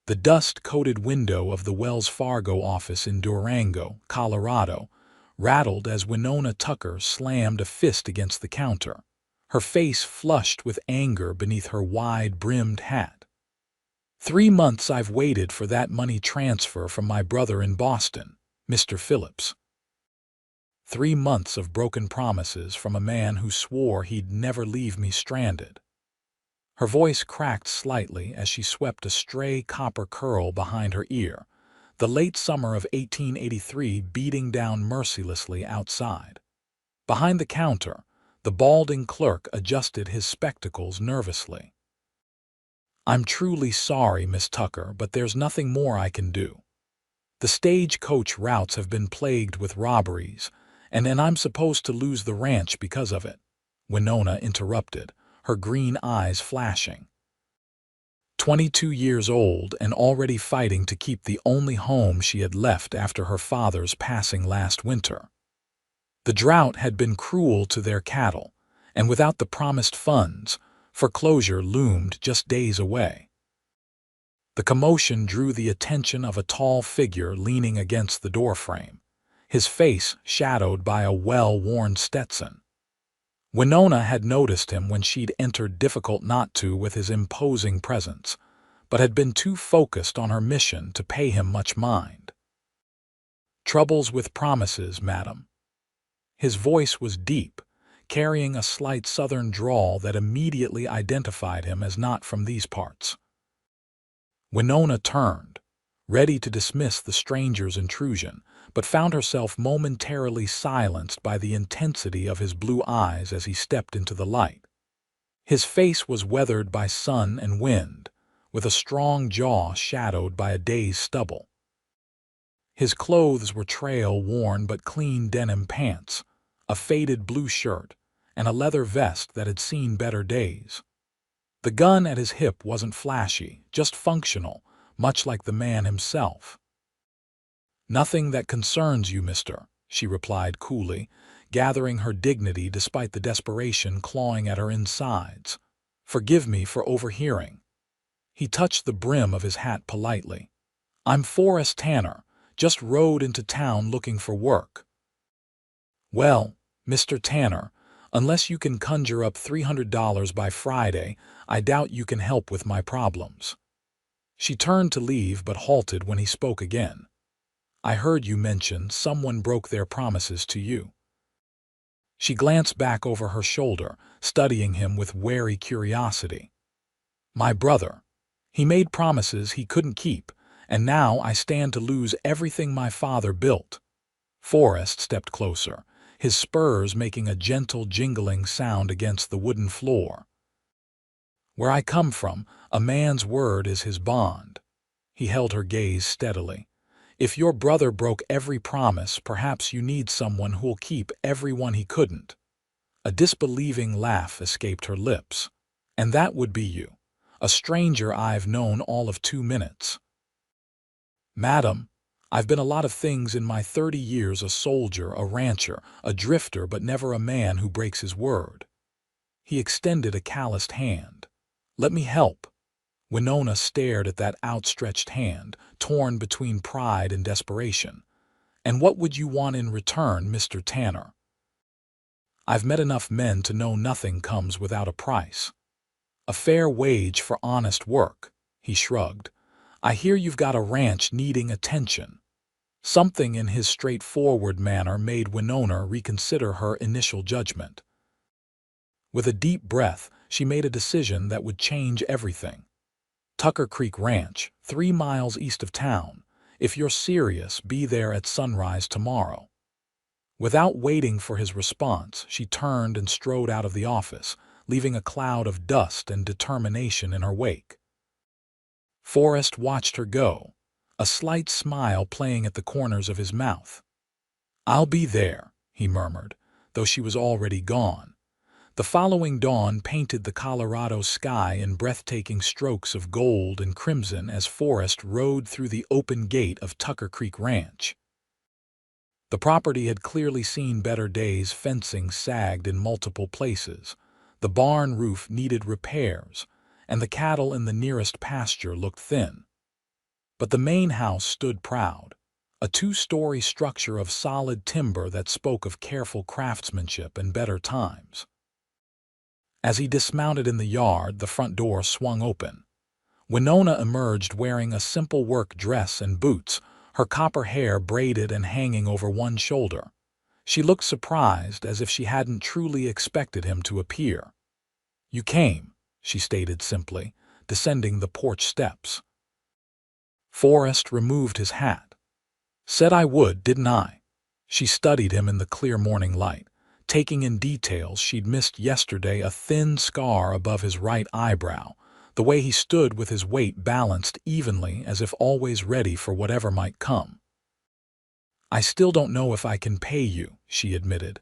The dust-coated window of the Wells Fargo office in Durango, Colorado, rattled as Winona Tucker slammed a fist against the counter, her face flushed with anger beneath her wide-brimmed hat. 3 months I've waited for that money transfer from my brother in Boston, Mr. Phillips. 3 months of broken promises from a man who swore he'd never leave me stranded. Her voice cracked slightly as she swept a stray copper curl behind her ear, the late summer of 1883 beating down mercilessly outside. Behind the counter, the balding clerk adjusted his spectacles nervously. "I'm truly sorry, Miss Tucker, but there's nothing more I can do. The stagecoach routes have been plagued with robberies, and I'm supposed to lose the ranch because of it," Winona interrupted, her green eyes flashing. 22 years old and already fighting to keep the only home she had left after her father's passing last winter. The drought had been cruel to their cattle, and without the promised funds, foreclosure loomed just days away. The commotion drew the attention of a tall figure leaning against the doorframe, his face shadowed by a well-worn Stetson. Winona had noticed him when she'd entered, difficult not to with his imposing presence, but had been too focused on her mission to pay him much mind. "Troubles with promises, madam." His voice was deep, carrying a slight southern drawl that immediately identified him as not from these parts. Winona turned, ready to dismiss the stranger's intrusion, but found herself momentarily silenced by the intensity of his blue eyes as he stepped into the light. His face was weathered by sun and wind, with a strong jaw shadowed by a day's stubble. His clothes were trail-worn but clean denim pants, a faded blue shirt, and a leather vest that had seen better days. The gun at his hip wasn't flashy, just functional, much like the man himself. "Nothing that concerns you, mister," she replied coolly, gathering her dignity despite the desperation clawing at her insides. "Forgive me for overhearing." He touched the brim of his hat politely. "I'm Forrest Tanner, just rode into town looking for work." "Well, Mr. Tanner, unless you can conjure up $300 by Friday, I doubt you can help with my problems." She turned to leave but halted when he spoke again. "I heard you mention someone broke their promises to you." She glanced back over her shoulder, studying him with wary curiosity. "My brother. He made promises he couldn't keep, and now I stand to lose everything my father built." Forrest stepped closer, his spurs making a gentle jingling sound against the wooden floor. "Where I come from, a man's word is his bond." He held her gaze steadily. "If your brother broke every promise, perhaps you need someone who'll keep every one he couldn't." A disbelieving laugh escaped her lips. "And that would be you, a stranger I've known all of 2 minutes." "Madam, I've been a lot of things in my 30 years, a soldier, a rancher, a drifter, but never a man who breaks his word." He extended a calloused hand. "Let me help." Winona stared at that outstretched hand, torn between pride and desperation. "And what would you want in return, Mr. Tanner?" "I've met enough men to know nothing comes without a price. A fair wage for honest work." He shrugged. "I hear you've got a ranch needing attention." Something in his straightforward manner made Winona reconsider her initial judgment. With a deep breath, she made a decision that would change everything. "Tucker Creek Ranch, 3 miles east of town. If you're serious, be there at sunrise tomorrow." Without waiting for his response, she turned and strode out of the office, leaving a cloud of dust and determination in her wake. Forrest watched her go, a slight smile playing at the corners of his mouth. "I'll be there," he murmured, though she was already gone. The following dawn painted the Colorado sky in breathtaking strokes of gold and crimson as Forrest rode through the open gate of Tucker Creek Ranch. The property had clearly seen better days. Fencing sagged in multiple places, the barn roof needed repairs, and the cattle in the nearest pasture looked thin. But the main house stood proud, a two-story structure of solid timber that spoke of careful craftsmanship and better times. As he dismounted in the yard, the front door swung open. Winona emerged wearing a simple work dress and boots, her copper hair braided and hanging over one shoulder. She looked surprised, as if she hadn't truly expected him to appear. "You came," she stated simply, descending the porch steps. Forrest removed his hat. "Said I would, didn't I?" She studied him in the clear morning light, taking in details she'd missed yesterday: a thin scar above his right eyebrow, the way he stood with his weight balanced evenly as if always ready for whatever might come. "I still don't know if I can pay you," she admitted.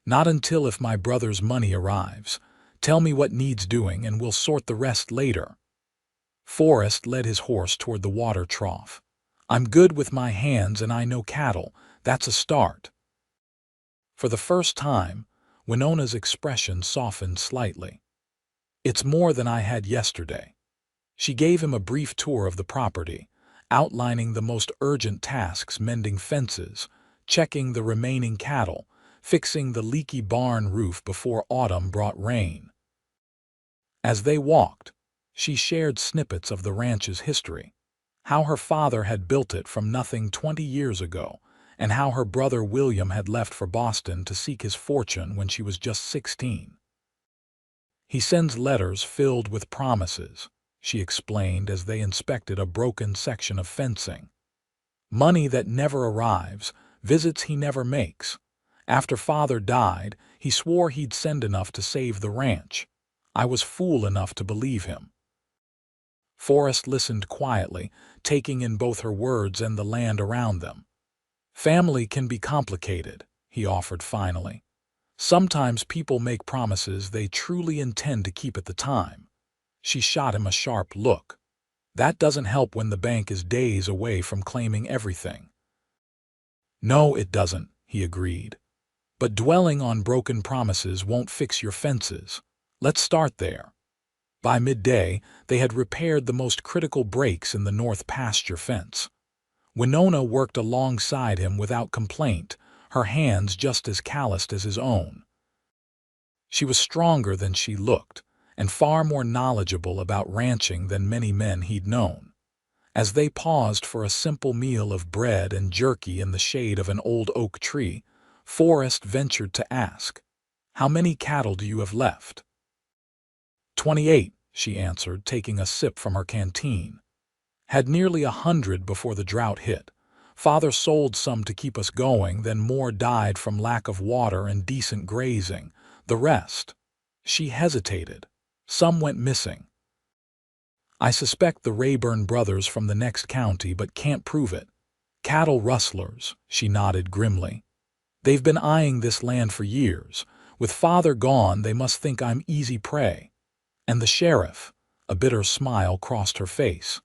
"Not until if my brother's money arrives. Tell me what needs doing and we'll sort the rest later." Forrest led his horse toward the water trough. "I'm good with my hands and I know cattle. That's a start." For the first time, Winona's expression softened slightly. "It's more than I had yesterday." She gave him a brief tour of the property, outlining the most urgent tasks: mending fences, checking the remaining cattle, fixing the leaky barn roof before autumn brought rain. As they walked, she shared snippets of the ranch's history, how her father had built it from nothing 20 years ago, and how her brother William had left for Boston to seek his fortune when she was just 16. "He sends letters filled with promises," she explained as they inspected a broken section of fencing. "Money that never arrives, visits he never makes. After Father died, he swore he'd send enough to save the ranch. I was fool enough to believe him." Forrest listened quietly, taking in both her words and the land around them. "Family can be complicated," he offered finally. "Sometimes people make promises they truly intend to keep at the time." She shot him a sharp look. "That doesn't help when the bank is days away from claiming everything." "No, it doesn't," he agreed. "But dwelling on broken promises won't fix your fences. Let's start there." By midday, they had repaired the most critical breaks in the north pasture fence. Winona worked alongside him without complaint, her hands just as calloused as his own. She was stronger than she looked, and far more knowledgeable about ranching than many men he'd known. As they paused for a simple meal of bread and jerky in the shade of an old oak tree, Forrest ventured to ask, "How many cattle do you have left?" 28, she answered, taking a sip from her canteen. "Had nearly 100 before the drought hit. Father sold some to keep us going, then more died from lack of water and decent grazing. The rest—" She hesitated. "Some went missing. I suspect the Rayburn brothers from the next county, but can't prove it. Cattle rustlers," she nodded grimly. "They've been eyeing this land for years. With Father gone, they must think I'm easy prey. And the sheriff," a bitter smile crossed her face.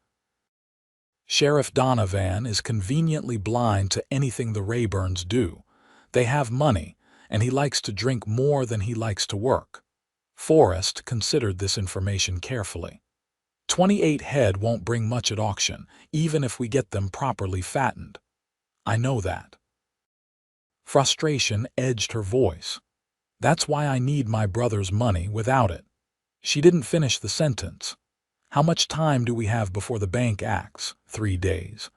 "Sheriff Donovan is conveniently blind to anything the Rayburns do. They have money, and he likes to drink more than he likes to work." Forrest considered this information carefully. 28 head won't bring much at auction, even if we get them properly fattened." "I know that." Frustration edged her voice. "That's why I need my brother's money. Without it—" She didn't finish the sentence. "How much time do we have before the bank acts?" 3 days.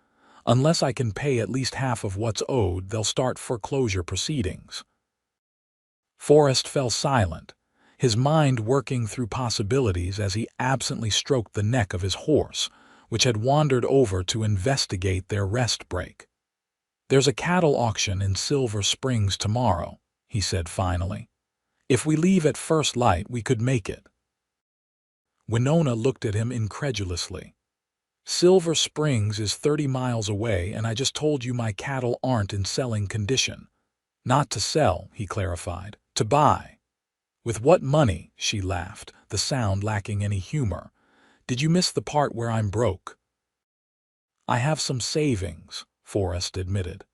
"Unless I can pay at least half of what's owed, they'll start foreclosure proceedings." Forrest fell silent, his mind working through possibilities as he absently stroked the neck of his horse, which had wandered over to investigate their rest break. "There's a cattle auction in Silver Springs tomorrow," he said finally. "If we leave at first light, we could make it." Winona looked at him incredulously. "Silver Springs is 30 miles away, and I just told you my cattle aren't in selling condition." "Not to sell," he clarified, "to buy." "With what money?" she laughed, the sound lacking any humor. "Did you miss the part where I'm broke?" "I have some savings," Forrest admitted.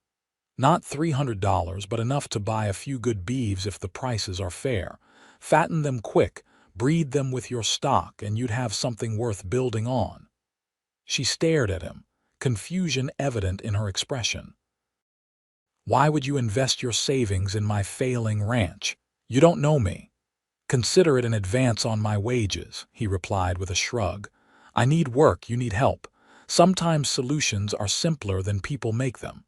"Not $300, but enough to buy a few good beeves if the prices are fair. Fatten them quick, breed them with your stock, and you'd have something worth building on." She stared at him, confusion evident in her expression. "Why would you invest your savings in my failing ranch? You don't know me." "Consider it an advance on my wages," he replied with a shrug. "I need work, you need help. Sometimes solutions are simpler than people make them."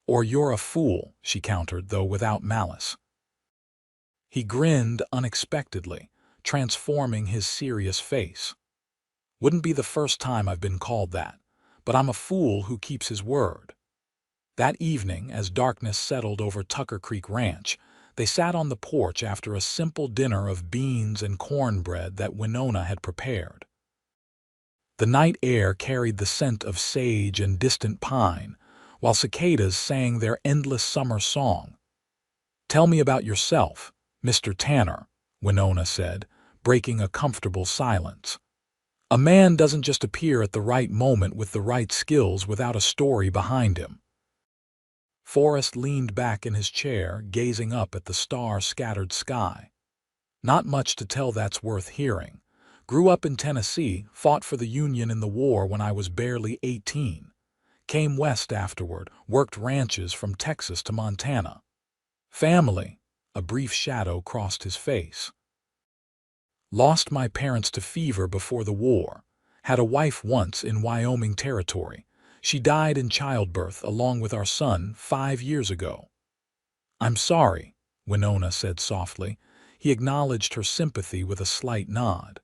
"Or you're a fool," she countered, though without malice. He grinned unexpectedly, transforming his serious face. "Wouldn't be the first time I've been called that, but I'm a fool who keeps his word." That evening, as darkness settled over Tucker Creek Ranch, they sat on the porch after a simple dinner of beans and cornbread that Winona had prepared. The night air carried the scent of sage and distant pine, while cicadas sang their endless summer song. "Tell me about yourself, Mr. Tanner," Winona said, breaking a comfortable silence. "A man doesn't just appear at the right moment with the right skills without a story behind him." Forrest leaned back in his chair, gazing up at the star-scattered sky. "Not much to tell that's worth hearing. Grew up in Tennessee, fought for the Union in the war when I was barely 18. Came west afterward, worked ranches from Texas to Montana. Family," a brief shadow crossed his face. "Lost my parents to fever before the war. Had a wife once in Wyoming Territory. She died in childbirth along with our son 5 years ago." "I'm sorry," Winona said softly. He acknowledged her sympathy with a slight nod.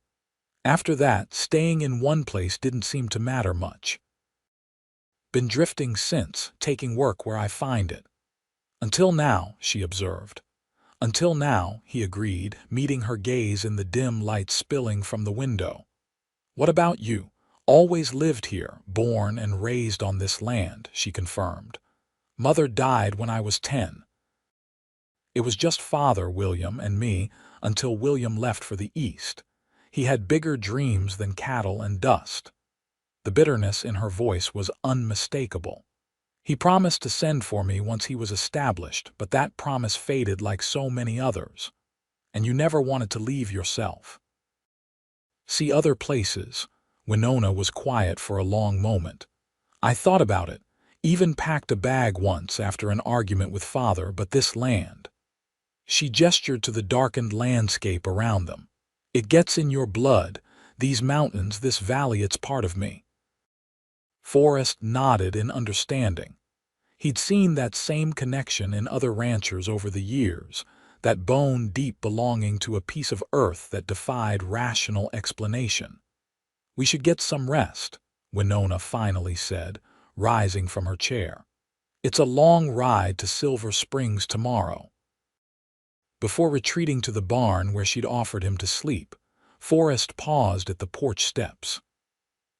After that, staying in one place didn't seem to matter much. "Been drifting since, taking work where I find it." "Until now," she observed. "Until now," he agreed, meeting her gaze in the dim light spilling from the window. "What about you?" "Always lived here, born and raised on this land," she confirmed. "Mother died when I was 10. It was just father, William, and me, until William left for the East. He had bigger dreams than cattle and dust." The bitterness in her voice was unmistakable. "He promised to send for me once he was established, but that promise faded like so many others. And you never wanted to leave yourself." "See other places." Winona was quiet for a long moment. "I thought about it, even packed a bag once after an argument with father, but this land." She gestured to the darkened landscape around them. "It gets in your blood. These mountains, this valley, it's part of me." Forrest nodded in understanding. He'd seen that same connection in other ranchers over the years, that bone-deep belonging to a piece of earth that defied rational explanation. "We should get some rest," Winona finally said, rising from her chair. "It's a long ride to Silver Springs tomorrow." Before retreating to the barn where she'd offered him to sleep, Forrest paused at the porch steps.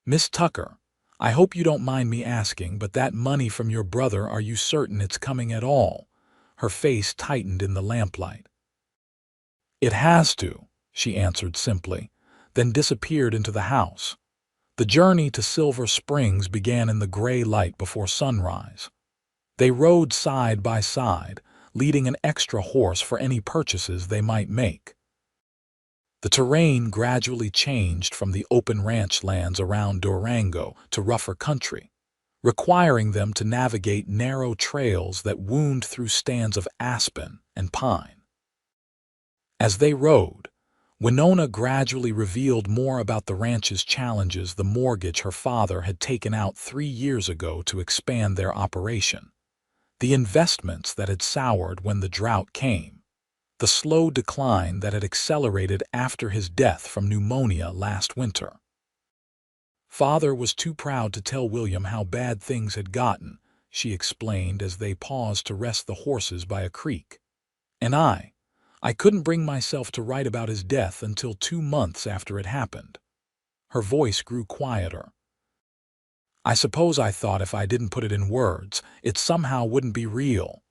"Miss Tucker, I hope you don't mind me asking, but that money from your brother, are you certain it's coming at all?" Her face tightened in the lamplight. "It has to," she answered simply, then disappeared into the house. The journey to Silver Springs began in the gray light before sunrise. They rode side by side, leading an extra horse for any purchases they might make. The terrain gradually changed from the open ranch lands around Durango to rougher country, requiring them to navigate narrow trails that wound through stands of aspen and pine. As they rode, Winona gradually revealed more about the ranch's challenges: the mortgage her father had taken out 3 years ago to expand their operation, the investments that had soured when the drought came, the slow decline that had accelerated after his death from pneumonia last winter. "Father was too proud to tell William how bad things had gotten," she explained as they paused to rest the horses by a creek. "And I couldn't bring myself to write about his death until 2 months after it happened." Her voice grew quieter. "I suppose I thought if I didn't put it in words, it somehow wouldn't be real."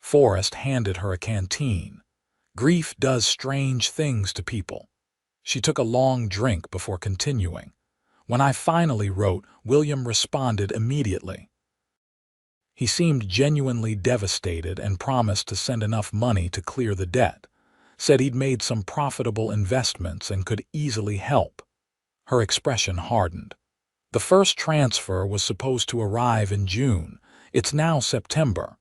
Forrest handed her a canteen. "Grief does strange things to people." She took a long drink before continuing. "When I finally wrote, William responded immediately. He seemed genuinely devastated and promised to send enough money to clear the debt. Said he'd made some profitable investments and could easily help." Her expression hardened. The first transfer was supposed to arrive in June. It's now September.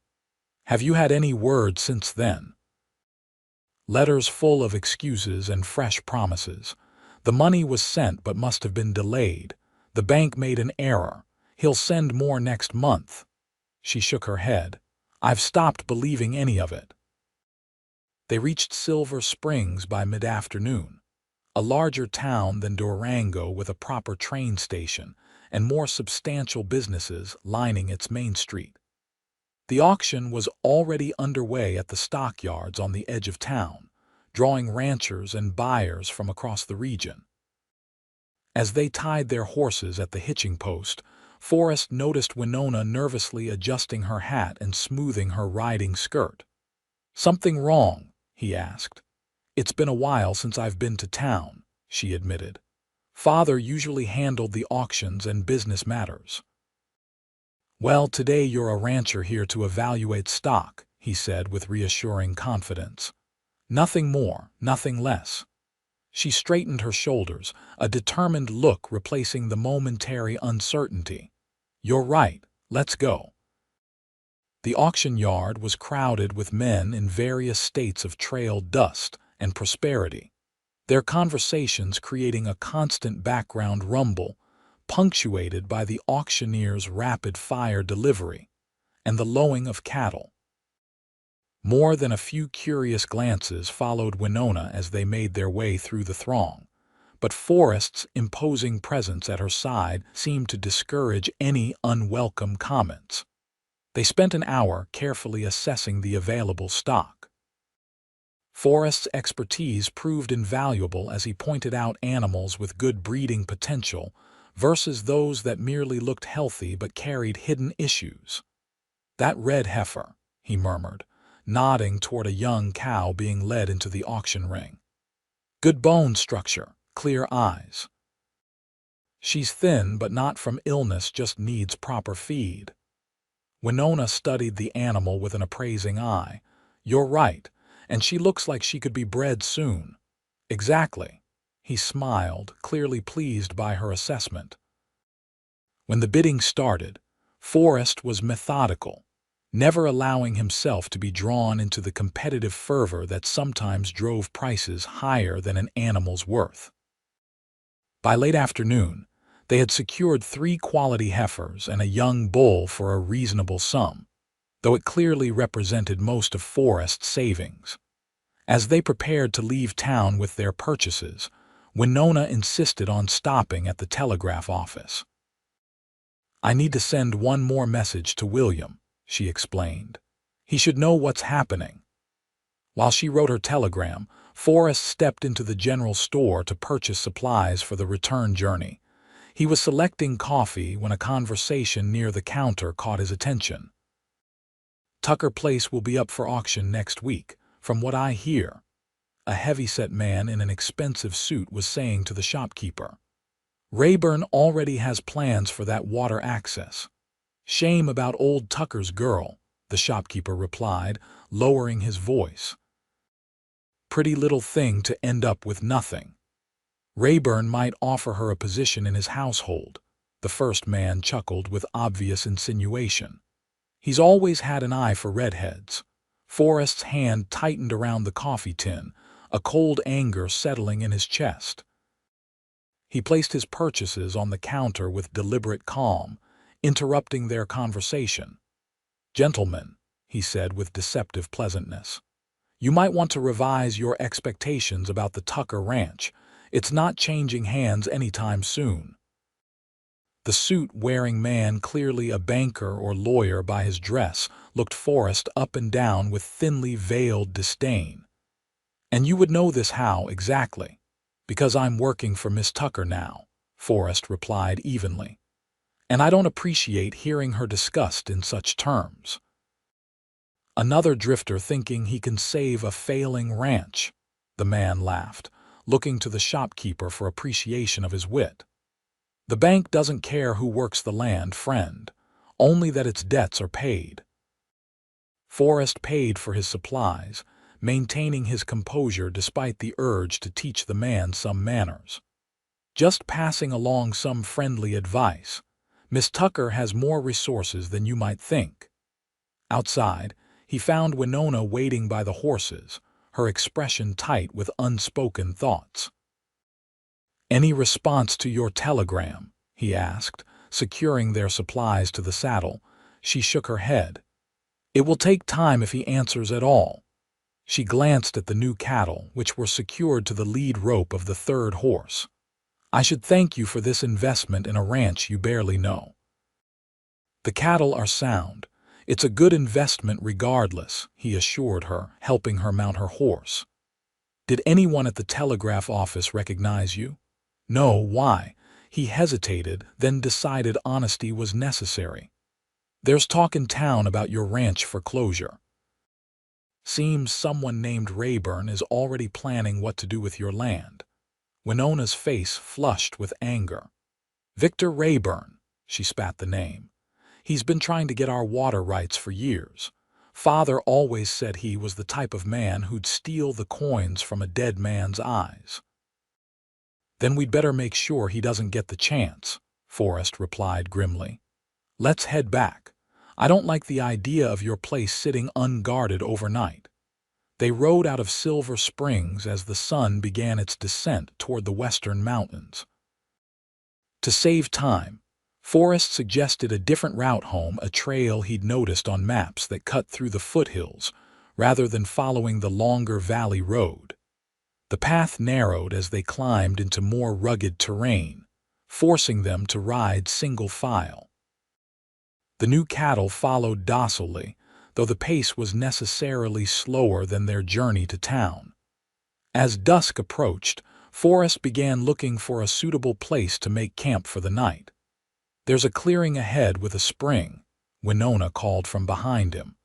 Have you had any word since then? Letters full of excuses and fresh promises. The money was sent but must have been delayed. The bank made an error. He'll send more next month. She shook her head. I've stopped believing any of it. They reached Silver Springs by mid-afternoon, a larger town than Durango with a proper train station and more substantial businesses lining its main street. The auction was already underway at the stockyards on the edge of town, drawing ranchers and buyers from across the region. As they tied their horses at the hitching post, Forrest noticed Winona nervously adjusting her hat and smoothing her riding skirt. "Something wrong?" he asked. "It's been a while since I've been to town," she admitted. "Father usually handled the auctions and business matters." "Well, today you're a rancher here to evaluate stock," he said with reassuring confidence. "Nothing more, nothing less." She straightened her shoulders, a determined look replacing the momentary uncertainty. "You're right, let's go." The auction yard was crowded with men in various states of trail dust and prosperity, their conversations creating a constant background rumble, punctuated by the auctioneer's rapid-fire delivery and the lowing of cattle. More than a few curious glances followed Winona as they made their way through the throng, but Forrest's imposing presence at her side seemed to discourage any unwelcome comments. They spent an hour carefully assessing the available stock. Forrest's expertise proved invaluable as he pointed out animals with good breeding potential versus those that merely looked healthy but carried hidden issues. "That red heifer," he murmured, nodding toward a young cow being led into the auction ring. "Good bone structure, clear eyes. She's thin but not from illness, just needs proper feed." Winona studied the animal with an appraising eye. "You're right, and she looks like she could be bred soon." "Exactly." He smiled, clearly pleased by her assessment. When the bidding started, Forrest was methodical, never allowing himself to be drawn into the competitive fervor that sometimes drove prices higher than an animal's worth. By late afternoon, they had secured 3 quality heifers and a young bull for a reasonable sum, though it clearly represented most of Forrest's savings. As they prepared to leave town with their purchases, Winona insisted on stopping at the telegraph office. "I need to send one more message to William," she explained. "He should know what's happening." While she wrote her telegram, Forrest stepped into the general store to purchase supplies for the return journey. He was selecting coffee when a conversation near the counter caught his attention. "Tucker Place will be up for auction next week, from what I hear," a heavy-set man in an expensive suit was saying to the shopkeeper. "Rayburn already has plans for that water access." "Shame about old Tucker's girl," the shopkeeper replied, lowering his voice. "Pretty little thing to end up with nothing. Rayburn might offer her a position in his household," the first man chuckled with obvious insinuation. "He's always had an eye for redheads." Forrest's hand tightened around the coffee tin, a cold anger settling in his chest. He placed his purchases on the counter with deliberate calm, interrupting their conversation. "Gentlemen," he said with deceptive pleasantness, "you might want to revise your expectations about the Tucker Ranch. It's not changing hands anytime soon." The suit-wearing man, clearly a banker or lawyer by his dress, looked Forrest up and down with thinly veiled disdain. "And you would know this how, exactly?" "Because I'm working for Miss Tucker now," Forrest replied evenly. "And I don't appreciate hearing her discussed in such terms." "Another drifter thinking he can save a failing ranch," the man laughed, looking to the shopkeeper for appreciation of his wit. "The bank doesn't care who works the land, friend, only that its debts are paid." Forrest paid for his supplies, maintaining his composure despite the urge to teach the man some manners. Just passing along some friendly advice. Miss Tucker has more resources than you might think." Outside, he found Winona waiting by the horses, her expression tight with unspoken thoughts. "Any response to your telegram?" he asked, securing their supplies to the saddle. She shook her head. "It will take time if he answers at all." She glanced at the new cattle, which were secured to the lead rope of the third horse. "I should thank you for this investment in a ranch you barely know." "The cattle are sound. It's a good investment regardless," he assured her, helping her mount her horse. "Did anyone at the telegraph office recognize you?" "No, why?" He hesitated, then decided honesty was necessary. "There's talk in town about your ranch foreclosure. Seems someone named Rayburn is already planning what to do with your land." Winona's face flushed with anger. "Victor Rayburn," she spat the name. "He's been trying to get our water rights for years. Father always said he was the type of man who'd steal the coins from a dead man's eyes." "Then we'd better make sure he doesn't get the chance," Forrest replied grimly. "Let's head back. I don't like the idea of your place sitting unguarded overnight." They rode out of Silver Springs as the sun began its descent toward the western mountains. To save time, Forrest suggested a different route home, a trail he'd noticed on maps that cut through the foothills, rather than following the longer valley road. The path narrowed as they climbed into more rugged terrain, forcing them to ride single file. The new cattle followed docilely, though the pace was necessarily slower than their journey to town. As dusk approached, Forrest began looking for a suitable place to make camp for the night. "There's a clearing ahead with a spring," Winona called from behind him.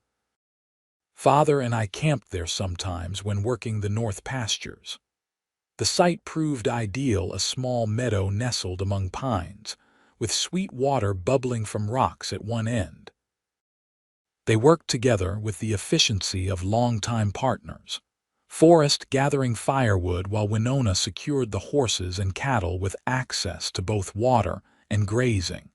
"Father and I camped there sometimes when working the north pastures." The site proved ideal, a small meadow nestled among pines, with sweet water bubbling from rocks at one end. They worked together with the efficiency of longtime partners, Forrest gathering firewood while Winona secured the horses and cattle with access to both water and grazing.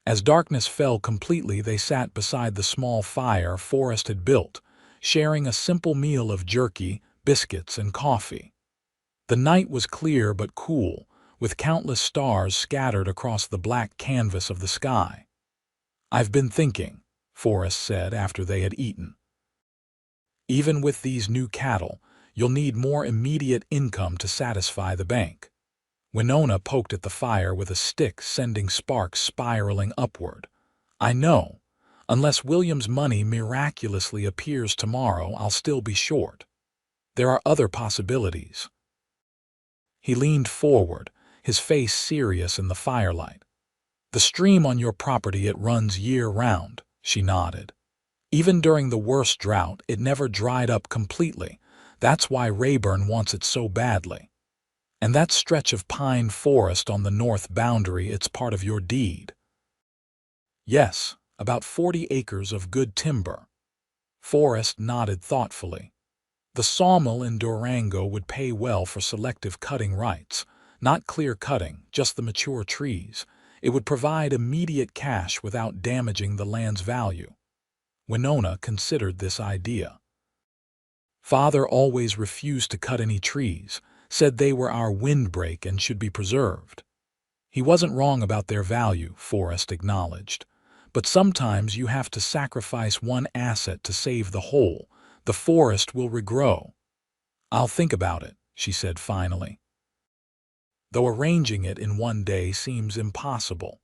As darkness fell completely, they sat beside the small fire Forrest had built, sharing a simple meal of jerky, biscuits, and coffee. The night was clear but cool, with countless stars scattered across the black canvas of the sky. "I've been thinking," Forrest said after they had eaten. "Even with these new cattle, you'll need more immediate income to satisfy the bank." Winona poked at the fire with a stick, sending sparks spiraling upward. "I know. Unless William's money miraculously appears tomorrow, I'll still be short. There are other possibilities." He leaned forward, his face serious in the firelight. "The stream on your property, it runs year-round," she nodded. "Even during the worst drought, it never dried up completely. That's why Rayburn wants it so badly. And that stretch of pine forest on the north boundary, it's part of your deed." "Yes, about 40 acres of good timber." Forrest nodded thoughtfully. "The sawmill in Durango would pay well for selective cutting rights. Not clear cutting, just the mature trees. It would provide immediate cash without damaging the land's value." Winona considered this idea. "Father always refused to cut any trees, said they were our windbreak and should be preserved." "He wasn't wrong about their value," Forrest acknowledged. "But sometimes you have to sacrifice one asset to save the whole. The forest will regrow." "I'll think about it," she said finally. "Though arranging it in one day seems impossible.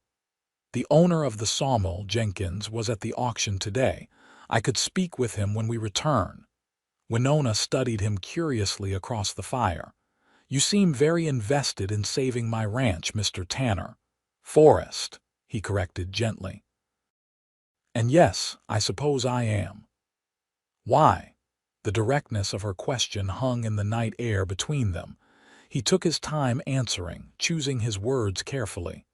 The owner of the sawmill, Jenkins, was at the auction today. I could speak with him when we return." Winona studied him curiously across the fire. "You seem very invested in saving my ranch, Mr. Tanner." "Forrest," he corrected gently. "And yes, I suppose I am." "Why?" The directness of her question hung in the night air between them. He took his time answering, choosing his words carefully.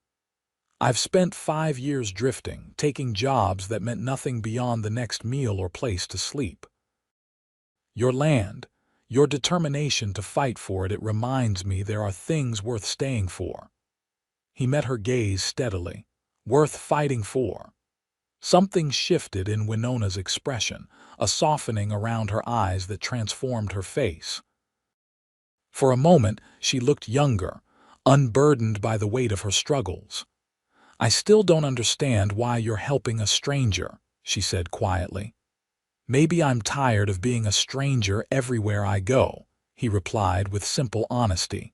"I've spent 5 years drifting, taking jobs that meant nothing beyond the next meal or place to sleep. Your land, Your determination to fight for it reminds me there are things worth staying for. He met her gaze steadily. Worth fighting for. Something shifted in Winona's expression, a softening around her eyes that transformed her face. For a moment, she looked younger, unburdened by the weight of her struggles. I still don't understand why you're helping a stranger, she said quietly. Maybe I'm tired of being a stranger everywhere I go, he replied with simple honesty.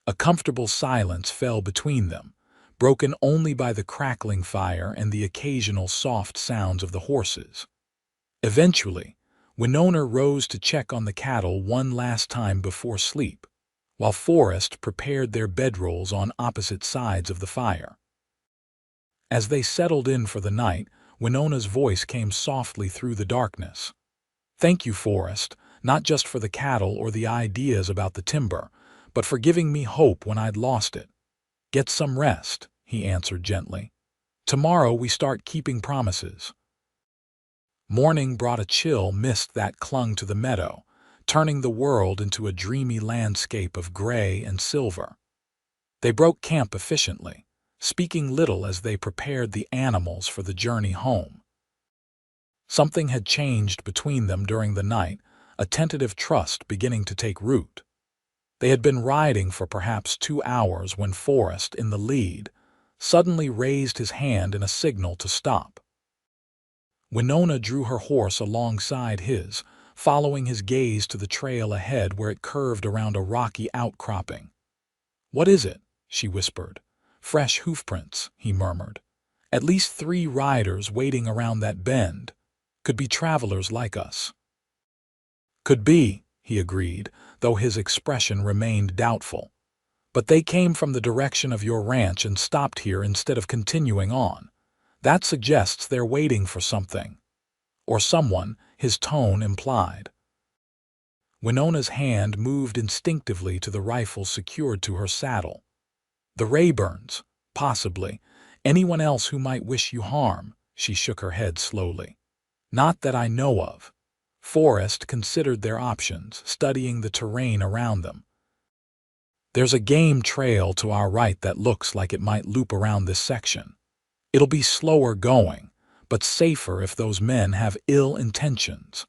A comfortable silence fell between them, broken only by the crackling fire and the occasional soft sounds of the horses. Eventually, Winona rose to check on the cattle one last time before sleep, while Forrest prepared their bedrolls on opposite sides of the fire. As they settled in for the night, Winona's voice came softly through the darkness. Thank you, Forrest, not just for the cattle or the ideas about the timber, but for giving me hope when I'd lost it. Get some rest, he answered gently. Tomorrow we start keeping promises. Morning brought a chill mist that clung to the meadow, turning the world into a dreamy landscape of gray and silver. They broke camp efficiently, speaking little as they prepared the animals for the journey home. Something had changed between them during the night, a tentative trust beginning to take root. They had been riding for perhaps 2 hours when Forrest, in the lead, suddenly raised his hand in a signal to stop. Winona drew her horse alongside his, following his gaze to the trail ahead where it curved around a rocky outcropping. "What is it?" she whispered. "Fresh hoofprints," he murmured. "At least 3 riders waiting around that bend. Could be travelers like us." "Could be," he agreed, though his expression remained doubtful. "But they came from the direction of your ranch and stopped here instead of continuing on. That suggests they're waiting for something. Or someone," his tone implied. Winona's hand moved instinctively to the rifle secured to her saddle. "The Rayburns, possibly. Anyone else who might wish you harm," she shook her head slowly. "Not that I know of." Forrest considered their options, studying the terrain around them. "There's a game trail to our right that looks like it might loop around this section. It'll be slower going, but safer if those men have ill intentions."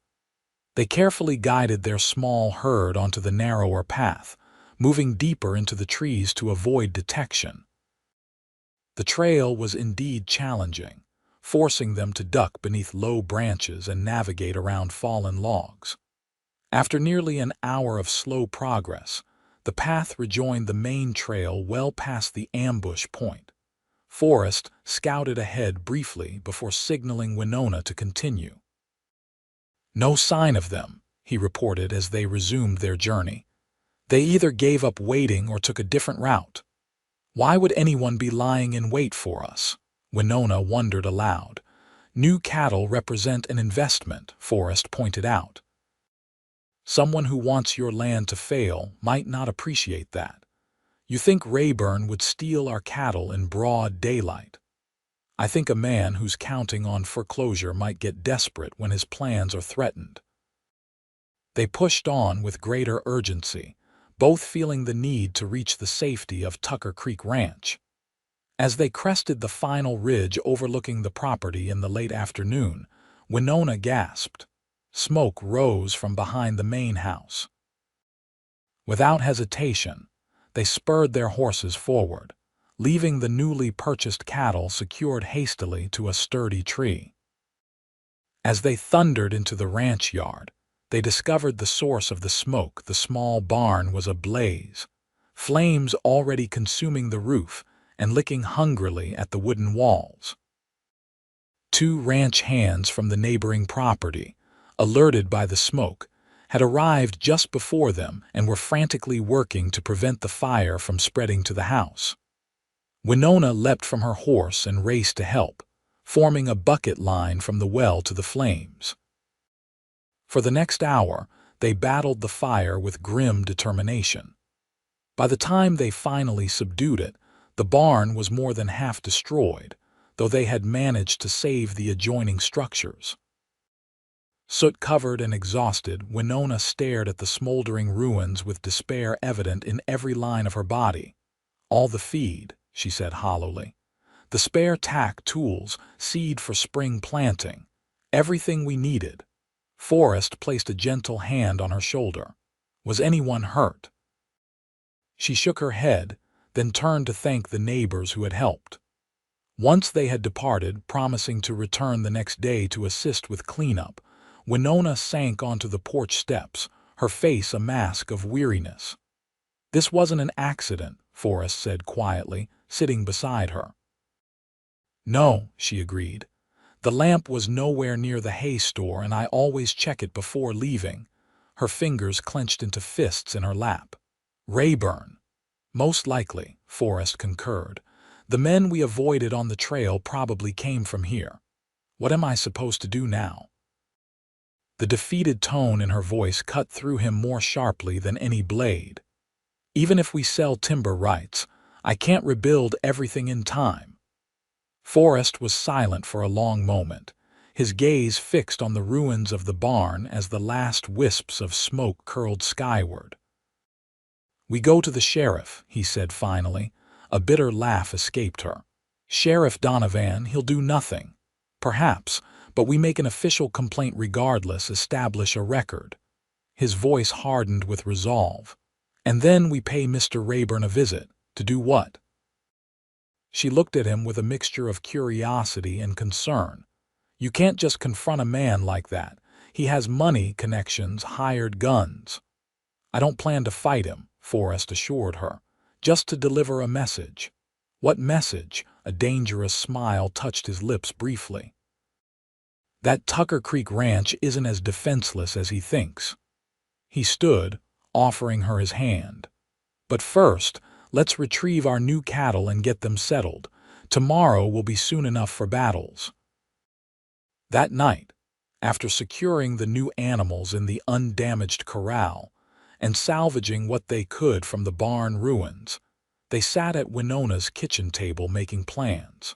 They carefully guided their small herd onto the narrower path, moving deeper into the trees to avoid detection. The trail was indeed challenging, forcing them to duck beneath low branches and navigate around fallen logs. After nearly an hour of slow progress, the path rejoined the main trail well past the ambush point. Forrest scouted ahead briefly before signaling Winona to continue. "No sign of them," he reported as they resumed their journey. "They either gave up waiting or took a different route." "Why would anyone be lying in wait for us?" Winona wondered aloud. "New cattle represent an investment," Forrest pointed out. "Someone who wants your land to fail might not appreciate that. You think Rayburn would steal our cattle in broad daylight? I think a man who's counting on foreclosure might get desperate when his plans are threatened." They pushed on with greater urgency, both feeling the need to reach the safety of Tucker Creek Ranch. As they crested the final ridge overlooking the property in the late afternoon, Winona gasped. Smoke rose from behind the main house. Without hesitation, they spurred their horses forward, leaving the newly purchased cattle secured hastily to a sturdy tree. As they thundered into the ranch yard, they discovered the source of the smoke. The small barn was ablaze, flames already consuming the roof and licking hungrily at the wooden walls. 2 ranch hands from the neighboring property, alerted by the smoke, had arrived just before them and were frantically working to prevent the fire from spreading to the house. Winona leapt from her horse and raced to help, forming a bucket line from the well to the flames. For the next hour, they battled the fire with grim determination. By the time they finally subdued it, the barn was more than half destroyed, though they had managed to save the adjoining structures. Soot-covered and exhausted, Winona stared at the smoldering ruins with despair evident in every line of her body. "All the feed," she said hollowly. "The spare tack tools, seed for spring planting. Everything we needed." Forrest placed a gentle hand on her shoulder. "Was anyone hurt?" She shook her head, then turned to thank the neighbors who had helped. Once they had departed, promising to return the next day to assist with cleanup, Winona sank onto the porch steps, her face a mask of weariness. "This wasn't an accident," Forrest said quietly, sitting beside her. "No," she agreed. "The lamp was nowhere near the hay store, and I always check it before leaving." Her fingers clenched into fists in her lap. "Rayburn." "Most likely," Forrest concurred. "The men we avoided on the trail probably came from here. What am I supposed to do now?" The defeated tone in her voice cut through him more sharply than any blade. "Even if we sell timber rights, I can't rebuild everything in time." Forrest was silent for a long moment, his gaze fixed on the ruins of the barn as the last wisps of smoke curled skyward. "We go to the sheriff," he said finally. A bitter laugh escaped her. "Sheriff Donovan, he'll do nothing. Perhaps, but we make an official complaint regardless, establish a record." His voice hardened with resolve. "And then we pay Mr. Rayburn a visit. To do what?" She looked at him with a mixture of curiosity and concern. "You can't just confront a man like that. He has money, connections, hired guns." "I don't plan to fight him," Forrest assured her. "Just to deliver a message." "What message?" A dangerous smile touched his lips briefly. "That Tucker Creek Ranch isn't as defenseless as he thinks." He stood, offering her his hand. "But first, let's retrieve our new cattle and get them settled. Tomorrow will be soon enough for battles." That night, after securing the new animals in the undamaged corral and salvaging what they could from the barn ruins, they sat at Winona's kitchen table making plans.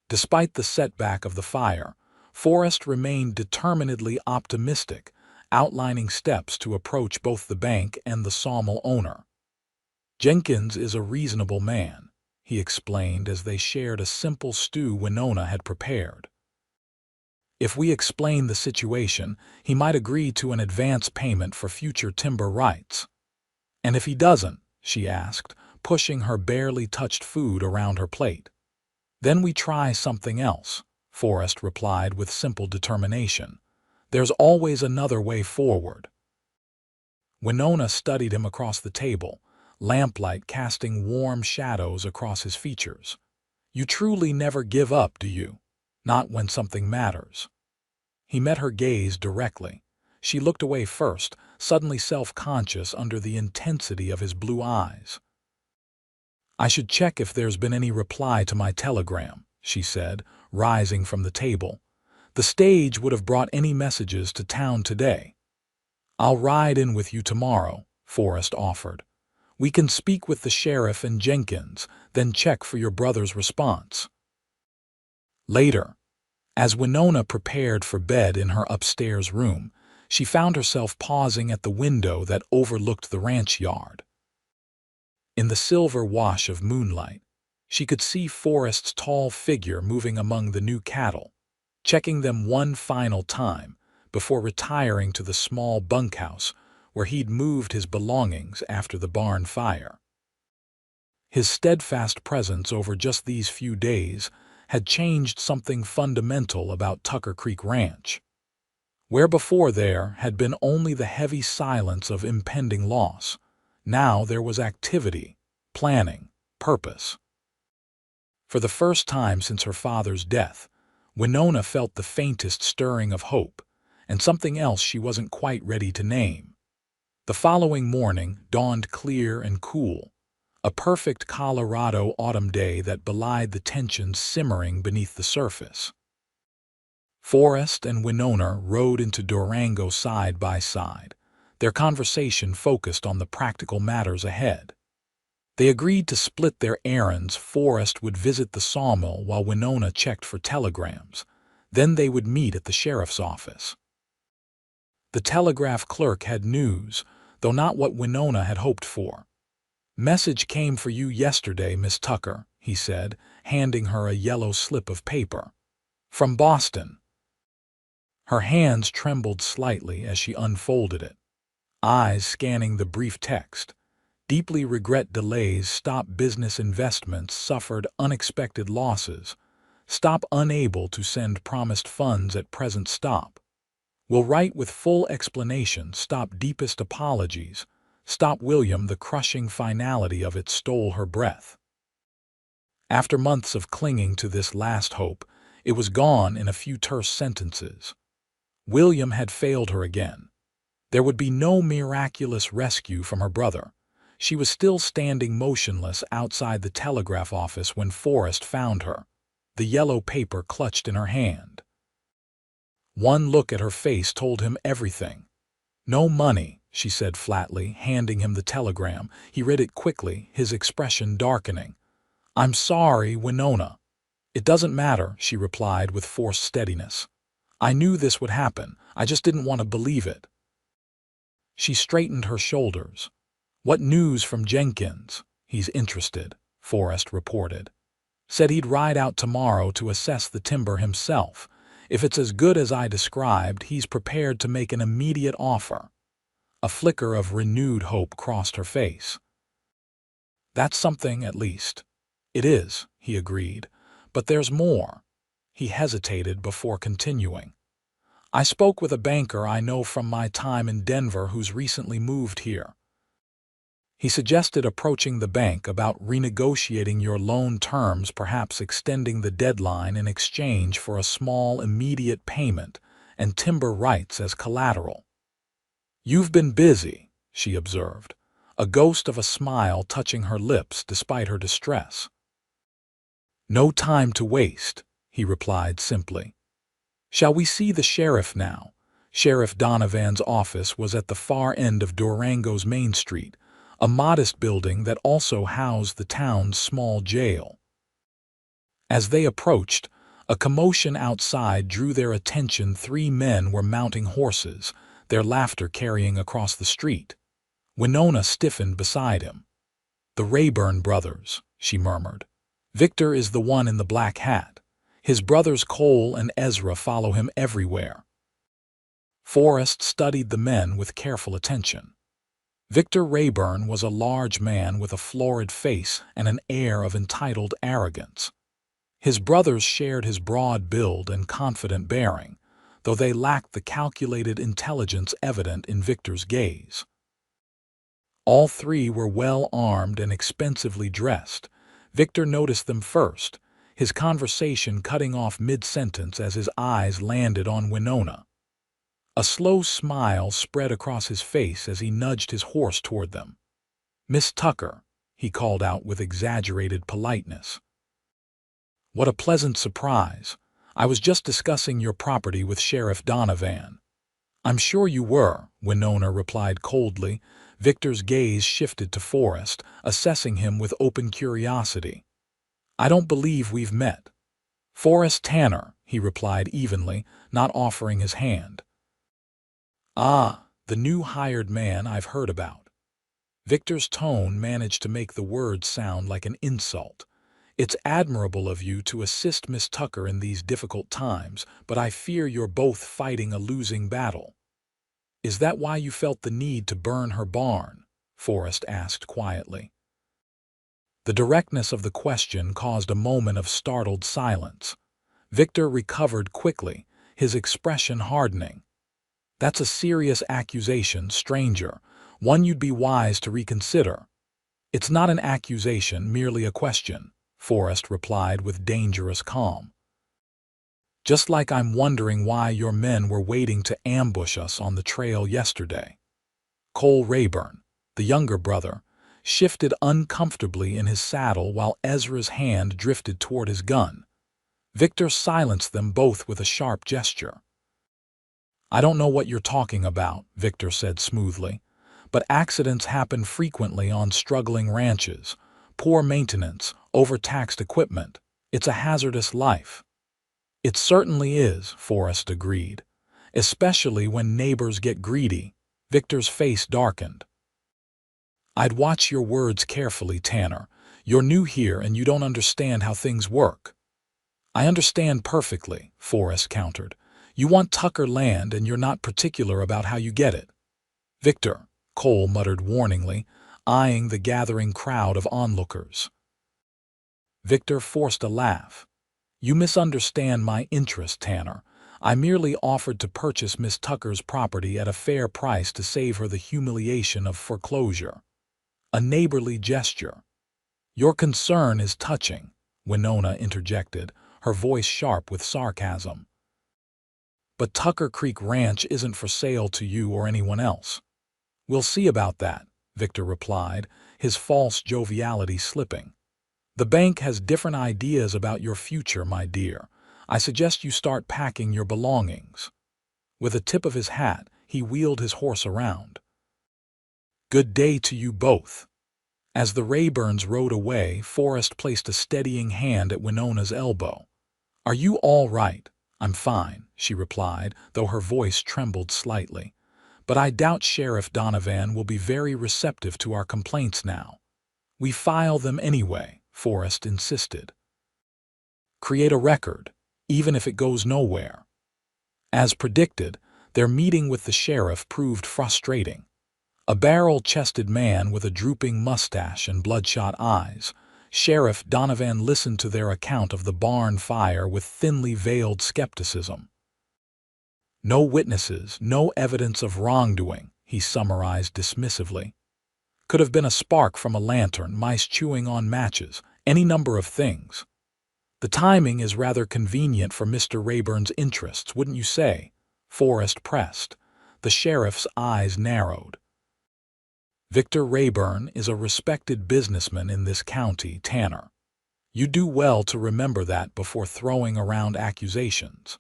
Despite the setback of the fire, Forrest remained determinedly optimistic, outlining steps to approach both the bank and the sawmill owner. "Jenkins is a reasonable man," he explained as they shared a simple stew Winona had prepared. "If we explain the situation, he might agree to an advance payment for future timber rights." "And if he doesn't?" she asked, pushing her barely touched food around her plate. "Then we try something else," Forrest replied with simple determination. "There's always another way forward." Winona studied him across the table, lamplight casting warm shadows across his features. "You truly never give up, do you? Not when something matters." He met her gaze directly. She looked away first, suddenly self-conscious under the intensity of his blue eyes. "I should check if there's been any reply to my telegram," she said, rising from the table. "The stage would have brought any messages to town today." "I'll ride in with you tomorrow," Forrest offered. "We can speak with the sheriff and Jenkins, then check for your brother's response." Later, as Winona prepared for bed in her upstairs room, she found herself pausing at the window that overlooked the ranch yard. In the silver wash of moonlight, she could see Forrest's tall figure moving among the new cattle, checking them one final time before retiring to the small bunkhouse where he'd moved his belongings after the barn fire. His steadfast presence over just these few days had changed something fundamental about Tucker Creek Ranch. Where before there had been only the heavy silence of impending loss, now there was activity, planning, purpose. For the first time since her father's death, Winona felt the faintest stirring of hope, and something else she wasn't quite ready to name. The following morning dawned clear and cool, a perfect Colorado autumn day that belied the tensions simmering beneath the surface. Forrest and Winona rode into Durango side by side, their conversation focused on the practical matters ahead. They agreed to split their errands. Forrest would visit the sawmill while Winona checked for telegrams, Then they would meet at the sheriff's office. The telegraph clerk had news, though not what Winona had hoped for. "Message came for you yesterday, Miss Tucker," he said, handing her a yellow slip of paper. "From Boston." Her hands trembled slightly as she unfolded it, eyes scanning the brief text. "Deeply regret delays. Stop business investments. Suffered unexpected losses. Stop unable to send promised funds at present. Stop. Will write with full explanation. Stop. Deepest apologies. Stop. William." The crushing finality of it stole her breath. After months of clinging to this last hope, it was gone in a few terse sentences. William had failed her again. There would be no miraculous rescue from her brother. She was still standing motionless outside the telegraph office when Forrest found her, the yellow paper clutched in her hand. One look at her face told him everything. "No money," she said flatly, handing him the telegram. He read it quickly, his expression darkening. "I'm sorry, Winona." "It doesn't matter," she replied with forced steadiness. "I knew this would happen. I just didn't want to believe it." She straightened her shoulders. "What news from Jenkins?" "He's interested," Forrest reported. "Said he'd ride out tomorrow to assess the timber himself. If it's as good as I described, he's prepared to make an immediate offer." A flicker of renewed hope crossed her face. "That's something, at least." "It is," he agreed. "But there's more." He hesitated before continuing. "I spoke with a banker I know from my time in Denver who's recently moved here. He suggested approaching the bank about renegotiating your loan terms, perhaps extending the deadline in exchange for a small immediate payment and timber rights as collateral." "You've been busy," she observed, a ghost of a smile touching her lips despite her distress. "No time to waste," he replied simply. "Shall we see the sheriff now?" Sheriff Donovan's office was at the far end of Durango's Main Street, a modest building that also housed the town's small jail. As they approached, a commotion outside drew their attention. 3 men were mounting horses, their laughter carrying across the street. Winona stiffened beside him. "The Rayburn brothers," she murmured. "Victor is the one in the black hat. His brothers Cole and Ezra follow him everywhere." Forrest studied the men with careful attention. Victor Rayburn was a large man with a florid face and an air of entitled arrogance. His brothers shared his broad build and confident bearing, though they lacked the calculated intelligence evident in Victor's gaze. All 3 were well armed and expensively dressed. Victor noticed them first, his conversation cutting off mid-sentence as his eyes landed on Winona. A slow smile spread across his face as he nudged his horse toward them. "Miss Tucker," he called out with exaggerated politeness. "What a pleasant surprise. I was just discussing your property with Sheriff Donovan." "I'm sure you were," Winona replied coldly. Victor's gaze shifted to Forrest, assessing him with open curiosity. "I don't believe we've met." "Forrest Tanner," he replied evenly, not offering his hand. "Ah, the new hired man I've heard about." Victor's tone managed to make the words sound like an insult. "It's admirable of you to assist Miss Tucker in these difficult times, but I fear you're both fighting a losing battle." "Is that why you felt the need to burn her barn?" Forrest asked quietly. The directness of the question caused a moment of startled silence. Victor recovered quickly, his expression hardening. "That's a serious accusation, stranger, one you'd be wise to reconsider." "It's not an accusation, merely a question," Forrest replied with dangerous calm. "Just like I'm wondering why your men were waiting to ambush us on the trail yesterday." Cole Rayburn, the younger brother, shifted uncomfortably in his saddle while Ezra's hand drifted toward his gun. Victor silenced them both with a sharp gesture. "I don't know what you're talking about," Victor said smoothly, "but accidents happen frequently on struggling ranches. Poor maintenance, overtaxed equipment. It's a hazardous life." It certainly is, Forrest agreed. Especially when neighbors get greedy. Victor's face darkened. I'd watch your words carefully, Tanner. You're new here and you don't understand how things work. I understand perfectly, Forrest countered. You want Tucker land and you're not particular about how you get it. Victor, Cole muttered warningly, eyeing the gathering crowd of onlookers. Victor forced a laugh. You misunderstand my interest, Tanner. I merely offered to purchase Miss Tucker's property at a fair price to save her the humiliation of foreclosure. A neighborly gesture. Your concern is touching, Winona interjected, her voice sharp with sarcasm. But Tucker Creek Ranch isn't for sale to you or anyone else. We'll see about that, Victor replied, his false joviality slipping. The bank has different ideas about your future, my dear. I suggest you start packing your belongings. With a tip of his hat, he wheeled his horse around. Good day to you both. As the Rayburns rode away, Forrest placed a steadying hand at Winona's elbow. Are you all right? I'm fine, she replied, though her voice trembled slightly. But I doubt Sheriff Donovan will be very receptive to our complaints now. We file them anyway, Forrest insisted. Create a record, even if it goes nowhere. As predicted, their meeting with the sheriff proved frustrating. A barrel-chested man with a drooping mustache and bloodshot eyes, Sheriff Donovan listened to their account of the barn fire with thinly veiled skepticism. No witnesses, no evidence of wrongdoing, he summarized dismissively. Could have been a spark from a lantern, mice chewing on matches, any number of things. The timing is rather convenient for Mr. Rayburn's interests, wouldn't you say? Forrest pressed. The sheriff's eyes narrowed. Victor Rayburn is a respected businessman in this county, Tanner. You do well to remember that before throwing around accusations.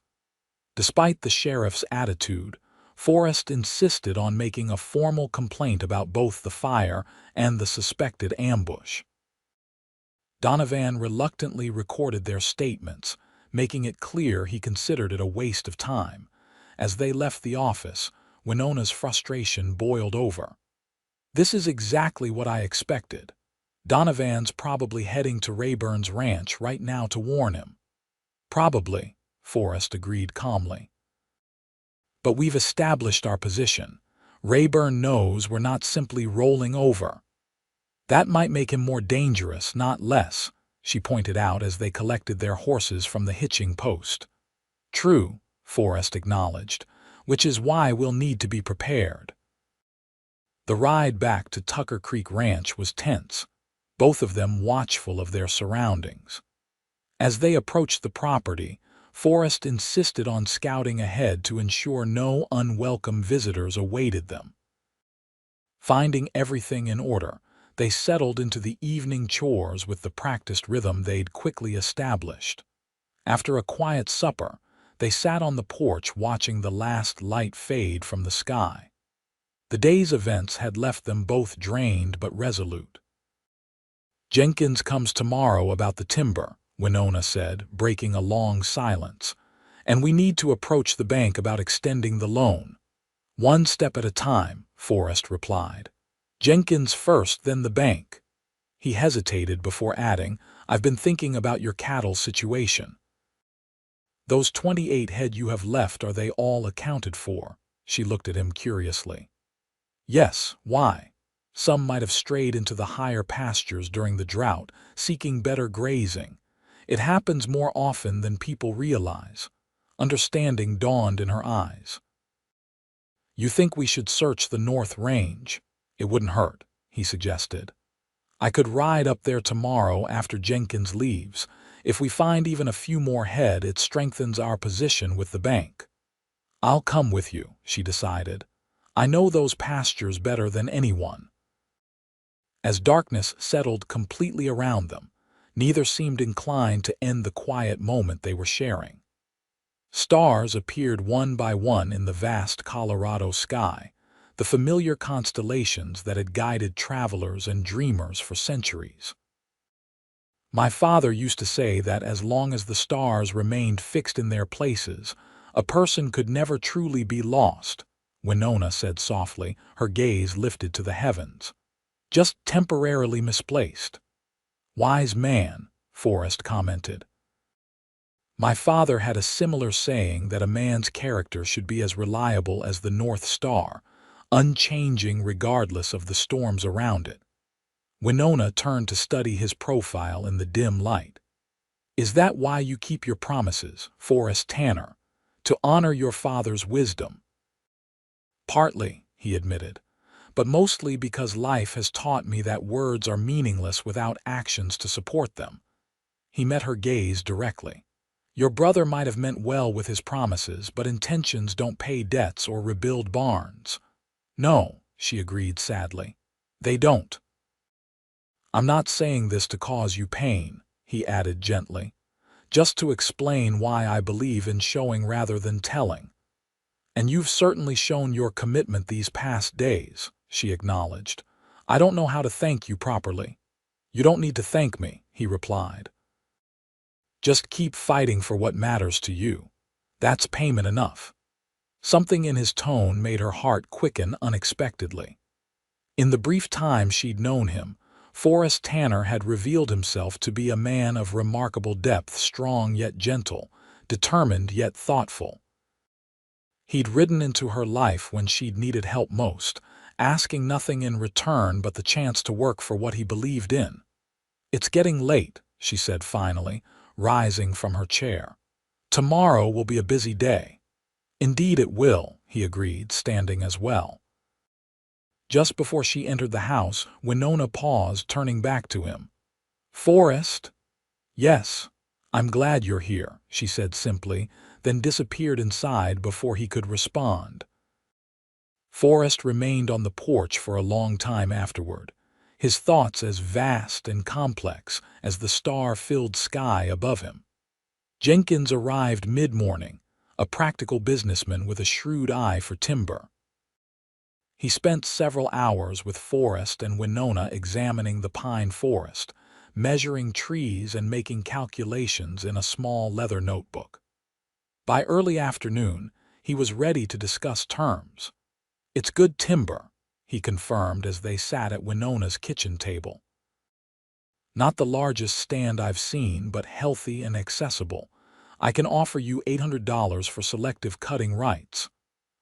Despite the sheriff's attitude, Forrest insisted on making a formal complaint about both the fire and the suspected ambush. Donovan reluctantly recorded their statements, making it clear he considered it a waste of time. As they left the office, Winona's frustration boiled over. This is exactly what I expected. Donovan's probably heading to Rayburn's ranch right now to warn him. Probably, Forrest agreed calmly. But we've established our position. Rayburn knows we're not simply rolling over. That might make him more dangerous, not less, she pointed out as they collected their horses from the hitching post. True, Forrest acknowledged, which is why we'll need to be prepared. The ride back to Tucker Creek Ranch was tense, both of them watchful of their surroundings. As they approached the property, Forrest insisted on scouting ahead to ensure no unwelcome visitors awaited them. Finding everything in order, they settled into the evening chores with the practiced rhythm they'd quickly established. After a quiet supper, they sat on the porch watching the last light fade from the sky. The day's events had left them both drained but resolute. Jenkins comes tomorrow about the timber, Winona said, breaking a long silence, and we need to approach the bank about extending the loan. One step at a time, Forrest replied. Jenkins first, then the bank. He hesitated before adding, I've been thinking about your cattle situation. Those 28 head you have left, are they all accounted for? She looked at him curiously. Yes, why? Some might have strayed into the higher pastures during the drought, seeking better grazing. It happens more often than people realize. Understanding dawned in her eyes. You think we should search the North Range? It wouldn't hurt, he suggested. I could ride up there tomorrow after Jenkins leaves. If we find even a few more head, it strengthens our position with the bank. I'll come with you, she decided. I know those pastures better than anyone. As darkness settled completely around them, neither seemed inclined to end the quiet moment they were sharing. Stars appeared one by one in the vast Colorado sky, the familiar constellations that had guided travelers and dreamers for centuries. My father used to say that as long as the stars remained fixed in their places, a person could never truly be lost, Winona said softly, her gaze lifted to the heavens. Just temporarily misplaced. Wise man, Forrest commented. My father had a similar saying that a man's character should be as reliable as the North Star, unchanging regardless of the storms around it. Winona turned to study his profile in the dim light. Is that why you keep your promises, Forrest Tanner? To honor your father's wisdom? Partly, he admitted, but mostly because life has taught me that words are meaningless without actions to support them. He met her gaze directly. Your brother might have meant well with his promises, but intentions don't pay debts or rebuild barns. No, she agreed sadly. They don't. I'm not saying this to cause you pain, he added gently, just to explain why I believe in showing rather than telling. And you've certainly shown your commitment these past days, she acknowledged. I don't know how to thank you properly. You don't need to thank me, he replied. Just keep fighting for what matters to you. That's payment enough. Something in his tone made her heart quicken unexpectedly. In the brief time she'd known him, Forrest Tanner had revealed himself to be a man of remarkable depth, strong yet gentle, determined yet thoughtful. He'd ridden into her life when she'd needed help most, asking nothing in return but the chance to work for what he believed in. It's getting late, she said finally, rising from her chair. Tomorrow will be a busy day. Indeed it will, he agreed, standing as well. Just before she entered the house, Winona paused, turning back to him. Forrest? Yes. I'm glad you're here, she said simply, then disappeared inside before he could respond. Forrest remained on the porch for a long time afterward, his thoughts as vast and complex as the star-filled sky above him. Jenkins arrived mid-morning, a practical businessman with a shrewd eye for timber. He spent several hours with Forrest and Winona examining the pine forest, measuring trees and making calculations in a small leather notebook. By early afternoon, he was ready to discuss terms. It's good timber, he confirmed as they sat at Winona's kitchen table. Not the largest stand I've seen, but healthy and accessible. I can offer you $800 for selective cutting rights.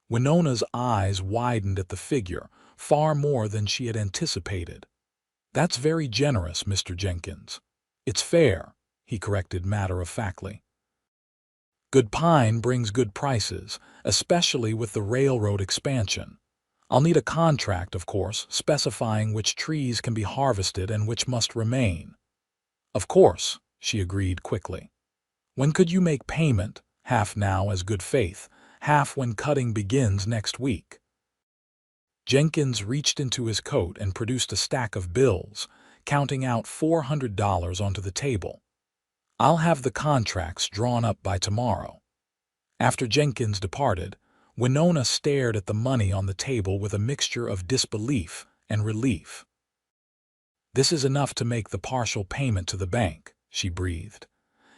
Winona's eyes widened at the figure, far more than she had anticipated. That's very generous, Mr. Jenkins. It's fair, he corrected matter-of-factly. Good pine brings good prices, especially with the railroad expansion. I'll need a contract, of course, specifying which trees can be harvested and which must remain. Of course, she agreed quickly. When could you make payment, half now as good faith, half when cutting begins next week? Jenkins reached into his coat and produced a stack of bills, counting out $400 onto the table. I'll have the contracts drawn up by tomorrow. After Jenkins departed, Winona stared at the money on the table with a mixture of disbelief and relief. This is enough to make the partial payment to the bank, she breathed.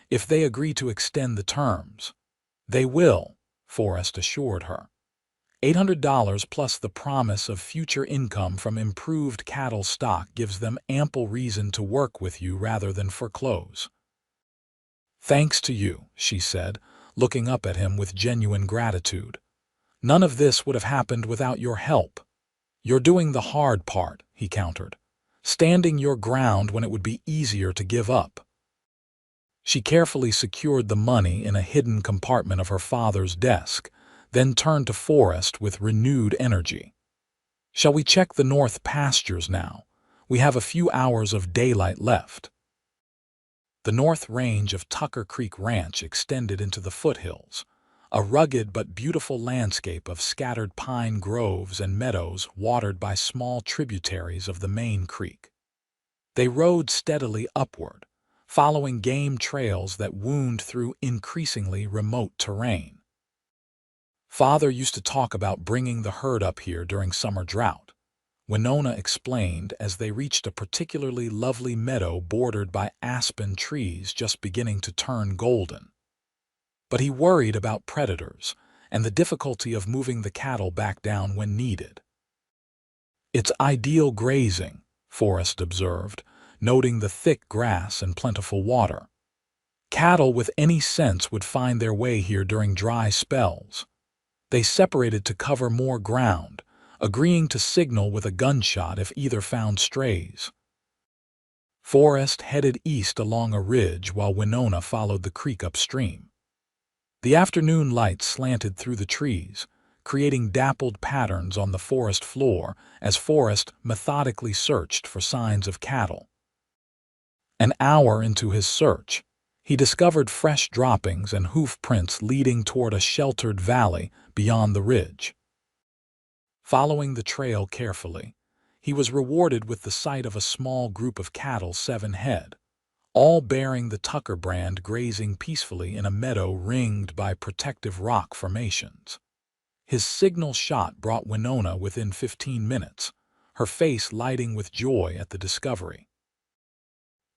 If they agree to extend the terms. They will, Forrest assured her. $800 plus the promise of future income from improved cattle stock gives them ample reason to work with you rather than foreclose. Thanks to you, she said, looking up at him with genuine gratitude. None of this would have happened without your help. You're doing the hard part, he countered, standing your ground when it would be easier to give up. She carefully secured the money in a hidden compartment of her father's desk, then turned to Forrest with renewed energy. Shall we check the north pastures now? We have a few hours of daylight left. The north range of Tucker Creek Ranch extended into the foothills, a rugged but beautiful landscape of scattered pine groves and meadows watered by small tributaries of the main creek. They rode steadily upward, following game trails that wound through increasingly remote terrain. Father used to talk about bringing the herd up here during summer drought. Winona explained as they reached a particularly lovely meadow bordered by aspen trees just beginning to turn golden. But he worried about predators and the difficulty of moving the cattle back down when needed. "It's ideal grazing," Forrest observed, noting the thick grass and plentiful water. "Cattle with any sense would find their way here during dry spells." They separated to cover more ground, agreeing to signal with a gunshot if either found strays. Forrest headed east along a ridge while Winona followed the creek upstream. The afternoon light slanted through the trees, creating dappled patterns on the forest floor as Forrest methodically searched for signs of cattle. An hour into his search, he discovered fresh droppings and hoof prints leading toward a sheltered valley beyond the ridge. Following the trail carefully, he was rewarded with the sight of a small group of cattle, 7 head, all bearing the Tucker brand, grazing peacefully in a meadow ringed by protective rock formations. His signal shot brought Winona within 15 minutes, her face lighting with joy at the discovery.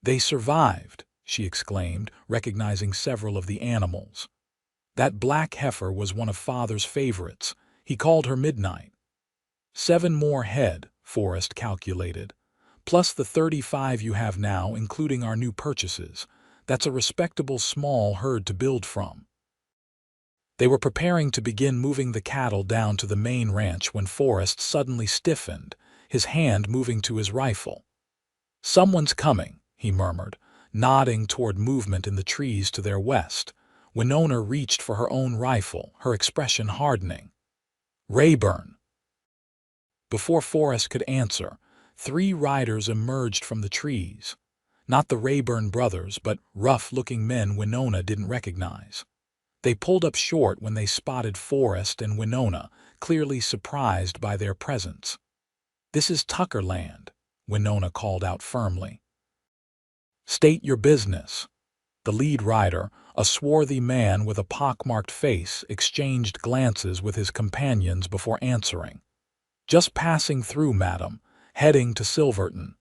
"They survived," she exclaimed, recognizing several of the animals. "That black heifer was one of Father's favorites. He called her Midnight." 7 more head, Forrest calculated, plus the 35 you have now, including our new purchases. That's a respectable small herd to build from. They were preparing to begin moving the cattle down to the main ranch when Forrest suddenly stiffened, his hand moving to his rifle. "Someone's coming," he murmured, nodding toward movement in the trees to their west. Winona reached for her own rifle, her expression hardening. "Rayburn." Before Forrest could answer, 3 riders emerged from the trees. Not the Rayburn brothers, but rough-looking men Winona didn't recognize. They pulled up short when they spotted Forrest and Winona, clearly surprised by their presence. "This is Tucker land," Winona called out firmly. "State your business." The lead rider, a swarthy man with a pockmarked face, exchanged glances with his companions before answering. "Just passing through, madam, heading to Silverton."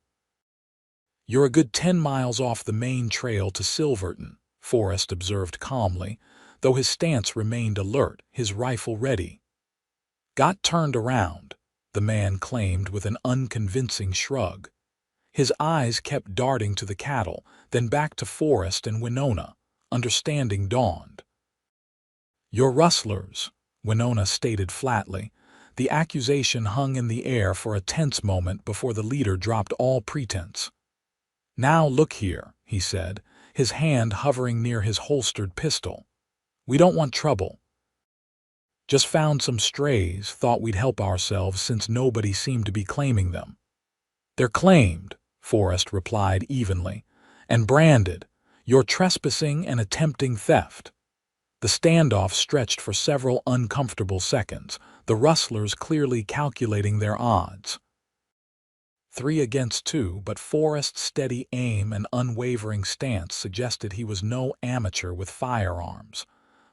"You're a good 10 miles off the main trail to Silverton," Forrest observed calmly, though his stance remained alert, his rifle ready. "Got turned around," the man claimed with an unconvincing shrug. His eyes kept darting to the cattle, then back to Forrest and Winona. Understanding dawned. "You're rustlers," Winona stated flatly. The accusation hung in the air for a tense moment before the leader dropped all pretense. "Now look here," he said, his hand hovering near his holstered pistol. "We don't want trouble. Just found some strays, thought we'd help ourselves since nobody seemed to be claiming them." "They're claimed," Forrest replied evenly, "and branded. You're trespassing and attempting theft." The standoff stretched for several uncomfortable seconds, the rustlers clearly calculating their odds. 3 against 2, but Forrest's steady aim and unwavering stance suggested he was no amateur with firearms.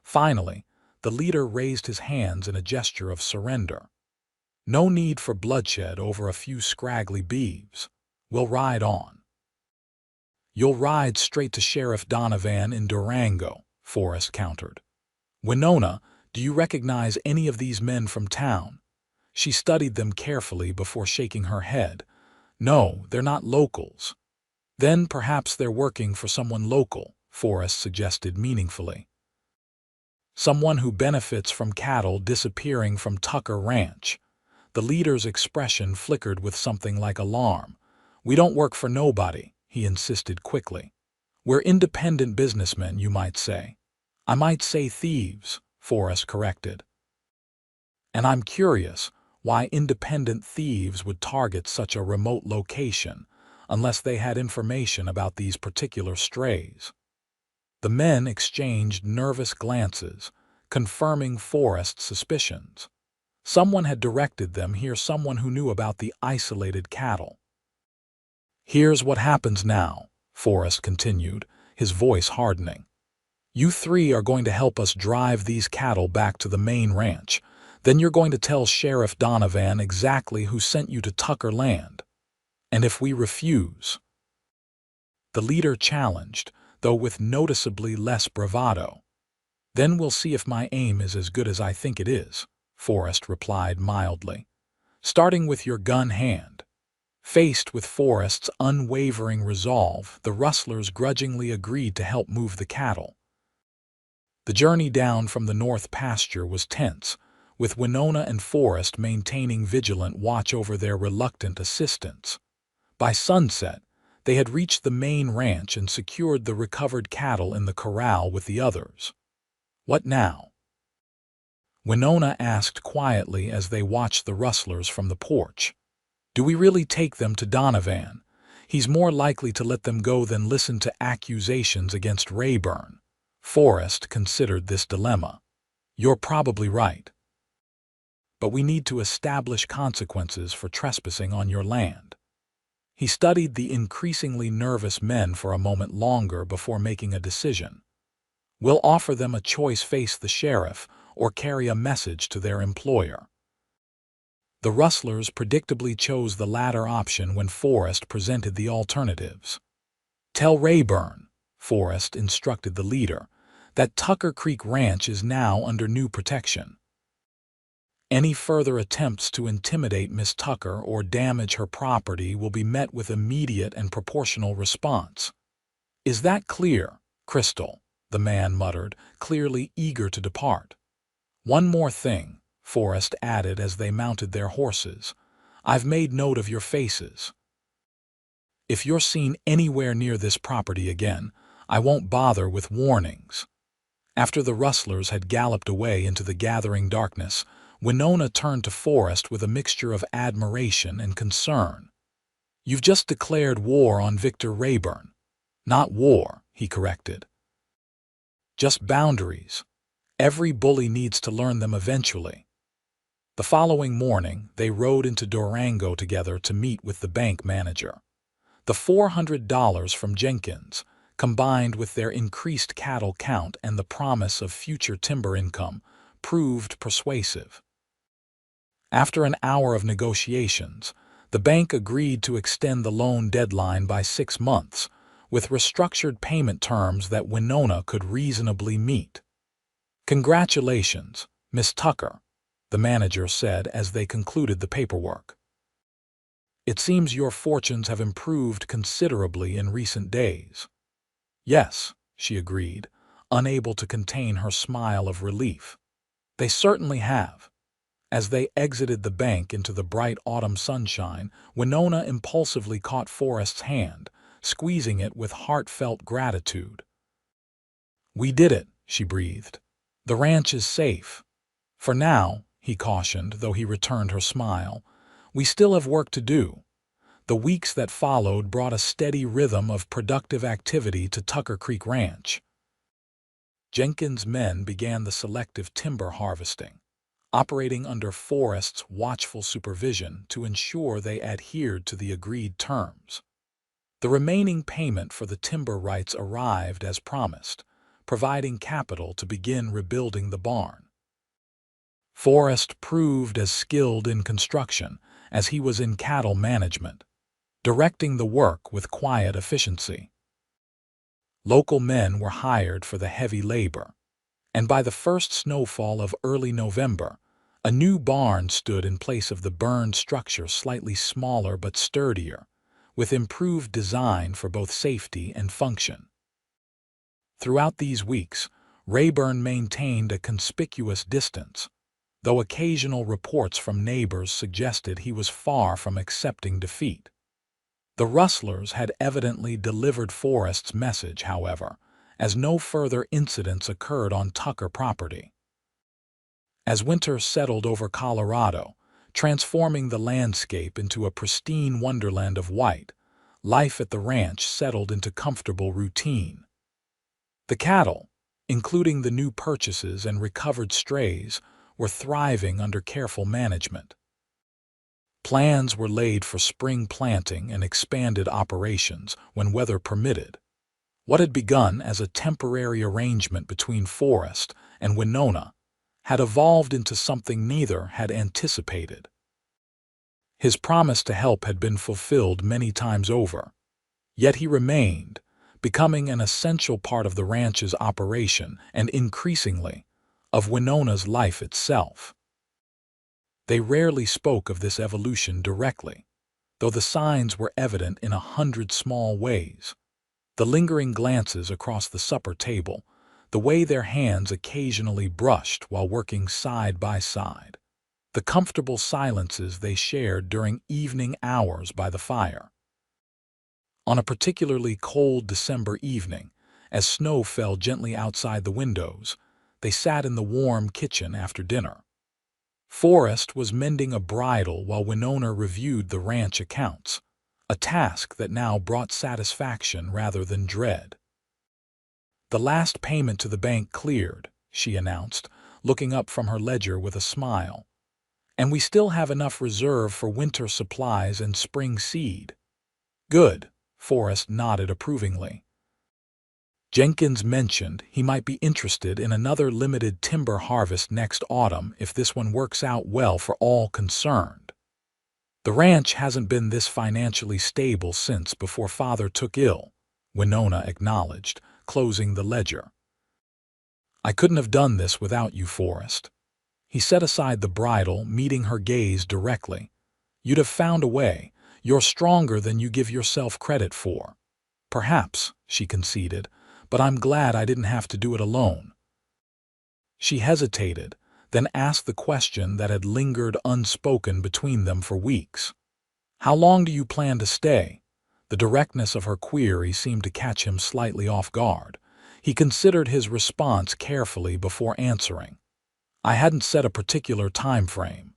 Finally, the leader raised his hands in a gesture of surrender. "No need for bloodshed over a few scraggly beeves. We'll ride on." "You'll ride straight to Sheriff Donovan in Durango," Forrest countered. "Winona, do you recognize any of these men from town?" She studied them carefully before shaking her head. "No, they're not locals." "Then perhaps they're working for someone local," Forrest suggested meaningfully. "Someone who benefits from cattle disappearing from Tucker Ranch." The leader's expression flickered with something like alarm. "We don't work for nobody," he insisted quickly. "We're independent businessmen, you might say." "I might say thieves," Forrest corrected. "And I'm curious why independent thieves would target such a remote location, unless they had information about these particular strays." The men exchanged nervous glances, confirming Forrest's suspicions. Someone had directed them here, someone who knew about the isolated cattle. "Here's what happens now," Forrest continued, his voice hardening. "You 3 are going to help us drive these cattle back to the main ranch. Then you're going to tell Sheriff Donovan exactly who sent you to Tucker Land. And if we refuse, the leader challenged, though with noticeably less bravado. Then we'll see if my aim is as good as I think it is, Forrest replied mildly. Starting with your gun hand. Faced with Forrest's unwavering resolve, the rustlers grudgingly agreed to help move the cattle. The journey down from the north pasture was tense, with Winona and Forrest maintaining vigilant watch over their reluctant assistants. By sunset, they had reached the main ranch and secured the recovered cattle in the corral with the others. What now? Winona asked quietly as they watched the rustlers from the porch. Do we really take them to Donovan? He's more likely to let them go than listen to accusations against Rayburn. Forrest considered this dilemma. You're probably right. But we need to establish consequences for trespassing on your land. He studied the increasingly nervous men for a moment longer before making a decision. We'll offer them a choice: face the sheriff or carry a message to their employer. The rustlers predictably chose the latter option when Forrest presented the alternatives. Tell Rayburn, Forrest instructed the leader, that Tucker Creek Ranch is now under new protection. Any further attempts to intimidate Miss Tucker or damage her property will be met with immediate and proportional response. Is that clear, Crystal? The man muttered, clearly eager to depart. One more thing, Forrest added as they mounted their horses. I've made note of your faces. If you're seen anywhere near this property again, I won't bother with warnings. After the rustlers had galloped away into the gathering darkness, Winona turned to Forrest with a mixture of admiration and concern. You've just declared war on Victor Rayburn. Not war, he corrected. Just boundaries. Every bully needs to learn them eventually. The following morning, they rode into Durango together to meet with the bank manager. The $400 from Jenkins, combined with their increased cattle count and the promise of future timber income, proved persuasive. After an hour of negotiations, the bank agreed to extend the loan deadline by 6 months, with restructured payment terms that Winona could reasonably meet. Congratulations, Miss Tucker, the manager said as they concluded the paperwork. It seems your fortunes have improved considerably in recent days. Yes, she agreed, unable to contain her smile of relief. They certainly have. As they exited the bank into the bright autumn sunshine, Winona impulsively caught Forrest's hand, squeezing it with heartfelt gratitude. We did it, she breathed. The ranch is safe. For now, he cautioned, though he returned her smile. We still have work to do. The weeks that followed brought a steady rhythm of productive activity to Tucker Creek Ranch. Jenkins' men began the selective timber harvesting, operating under Forrest's watchful supervision to ensure they adhered to the agreed terms. The remaining payment for the timber rights arrived as promised, providing capital to begin rebuilding the barn. Forrest proved as skilled in construction as he was in cattle management, directing the work with quiet efficiency. Local men were hired for the heavy labor, and by the first snowfall of early November, a new barn stood in place of the burned structure, slightly smaller but sturdier, with improved design for both safety and function. Throughout these weeks, Rayburn maintained a conspicuous distance, though occasional reports from neighbors suggested he was far from accepting defeat. The rustlers had evidently delivered Forrest's message, however, as no further incidents occurred on Tucker property. As winter settled over Colorado, transforming the landscape into a pristine wonderland of white, life at the ranch settled into comfortable routine. The cattle, including the new purchases and recovered strays, were thriving under careful management. Plans were laid for spring planting and expanded operations when weather permitted. What had begun as a temporary arrangement between Forrest and Winona had evolved into something neither had anticipated. His promise to help had been fulfilled many times over, yet he remained, becoming an essential part of the ranch's operation and, increasingly, of Winona's life itself. They rarely spoke of this evolution directly, though the signs were evident in 100 small ways. The lingering glances across the supper table, the way their hands occasionally brushed while working side by side, the comfortable silences they shared during evening hours by the fire. On a particularly cold December evening, as snow fell gently outside the windows, they sat in the warm kitchen after dinner. Forrest was mending a bridle while Winona reviewed the ranch accounts, a task that now brought satisfaction rather than dread. "The last payment to the bank cleared," she announced, looking up from her ledger with a smile. "And we still have enough reserve for winter supplies and spring seed." "Good," Forrest nodded approvingly. Jenkins mentioned he might be interested in another limited timber harvest next autumn if this one works out well for all concerned. "The ranch hasn't been this financially stable since before Father took ill," Winona acknowledged, closing the ledger. "I couldn't have done this without you, Forrest." He set aside the bridle, meeting her gaze directly. "You'd have found a way. You're stronger than you give yourself credit for." "Perhaps," she conceded, "but I'm glad I didn't have to do it alone." She hesitated, then asked the question that had lingered unspoken between them for weeks. "How long do you plan to stay?" The directness of her query seemed to catch him slightly off guard. He considered his response carefully before answering. "I hadn't set a particular time frame."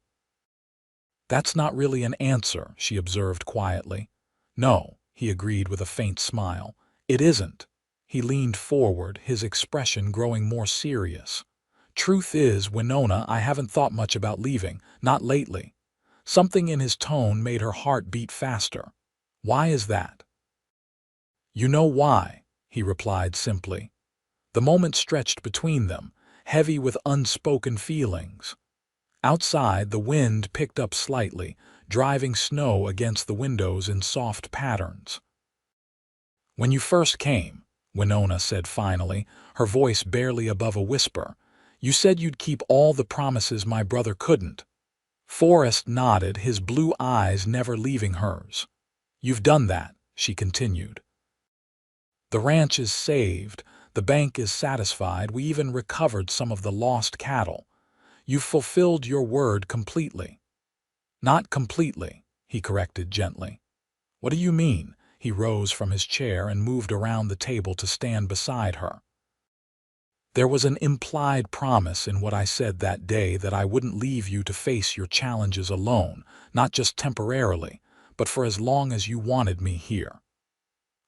"That's not really an answer," she observed quietly. "No," he agreed with a faint smile. "It isn't." He leaned forward, his expression growing more serious. "Truth is, Winona, I haven't thought much about leaving, not lately." Something in his tone made her heart beat faster. "Why is that?" "You know why," he replied simply. The moment stretched between them, heavy with unspoken feelings. Outside, the wind picked up slightly, driving snow against the windows in soft patterns. "When you first came," Winona said finally, her voice barely above a whisper, "you said you'd keep all the promises my brother couldn't." Forrest nodded, his blue eyes never leaving hers. "You've done that," she continued. "The ranch is saved, the bank is satisfied, we even recovered some of the lost cattle. You've fulfilled your word completely." "Not completely," he corrected gently. "What do you mean?" He rose from his chair and moved around the table to stand beside her. "There was an implied promise in what I said that day that I wouldn't leave you to face your challenges alone, not just temporarily, but for as long as you wanted me here."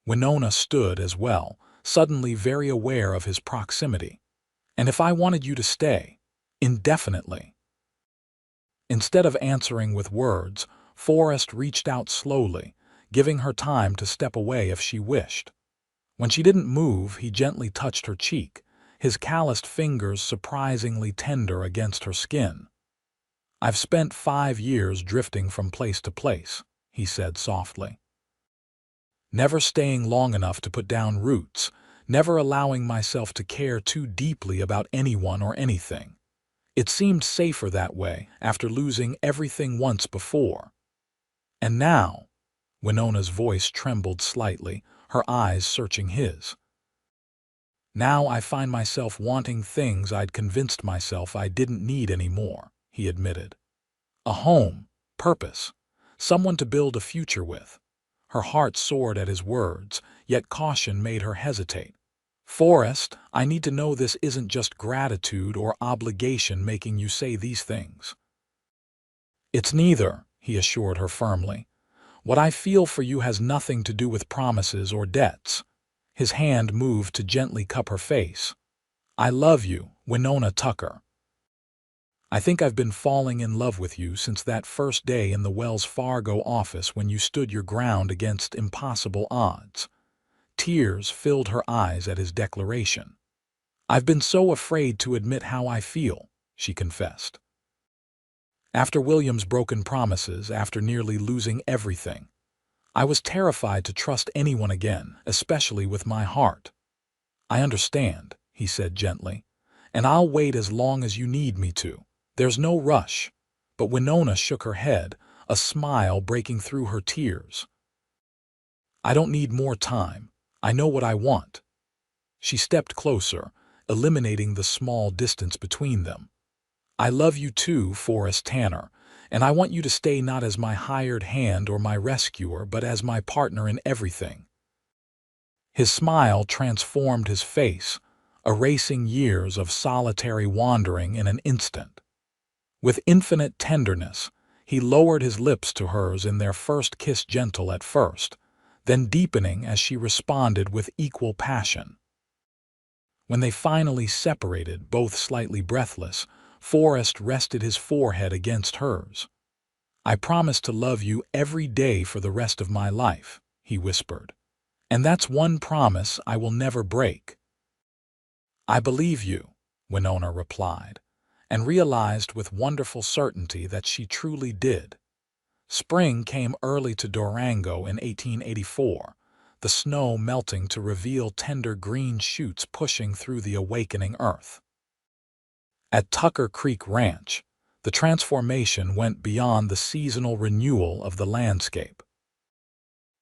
Winona stood as well, suddenly very aware of his proximity. "And if I wanted you to stay, indefinitely?" Instead of answering with words, Forrest reached out slowly, giving her time to step away if she wished. When she didn't move, he gently touched her cheek, his calloused fingers surprisingly tender against her skin. "I've spent 5 years drifting from place to place," he said softly. "Never staying long enough to put down roots, never allowing myself to care too deeply about anyone or anything. It seemed safer that way after losing everything once before. And now," Winona's voice trembled slightly, her eyes searching his. "Now I find myself wanting things I'd convinced myself I didn't need anymore," he admitted. "A home, purpose, someone to build a future with." Her heart soared at his words, yet caution made her hesitate. "Forrest, I need to know this isn't just gratitude or obligation making you say these things." "It's neither," he assured her firmly. "What I feel for you has nothing to do with promises or debts." His hand moved to gently cup her face. "I love you, Winona Tucker. I think I've been falling in love with you since that first day in the Wells Fargo office when you stood your ground against impossible odds." Tears filled her eyes at his declaration. "I've been so afraid to admit how I feel," she confessed. After William's broken promises, after nearly losing everything, I was terrified to trust anyone again, especially with my heart. I understand, he said gently, and I'll wait as long as you need me to. There's no rush. But Winona shook her head, a smile breaking through her tears. I don't need more time. I know what I want. She stepped closer, eliminating the small distance between them. I love you too, Forrest Tanner, and I want you to stay not as my hired hand or my rescuer, but as my partner in everything. His smile transformed his face, erasing years of solitary wandering in an instant. With infinite tenderness, he lowered his lips to hers in their first kiss, gentle at first, then deepening as she responded with equal passion. When they finally separated, both slightly breathless, Forrest rested his forehead against hers. I promise to love you every day for the rest of my life, he whispered. And that's one promise I will never break. I believe you, Winona replied, and realized with wonderful certainty that she truly did. Spring came early to Durango in 1884, the snow melting to reveal tender green shoots pushing through the awakening earth. At Tucker Creek Ranch, the transformation went beyond the seasonal renewal of the landscape.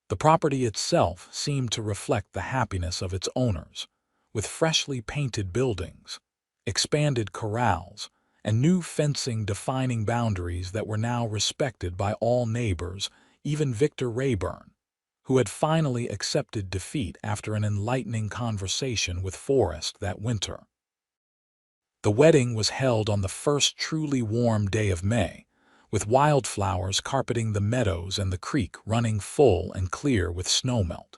The property itself seemed to reflect the happiness of its owners, with freshly painted buildings, expanded corrals, and new fencing defining boundaries that were now respected by all neighbors, even Victor Rayburn, who had finally accepted defeat after an enlightening conversation with Forrest that winter. The wedding was held on the first truly warm day of May, with wildflowers carpeting the meadows and the creek running full and clear with snowmelt.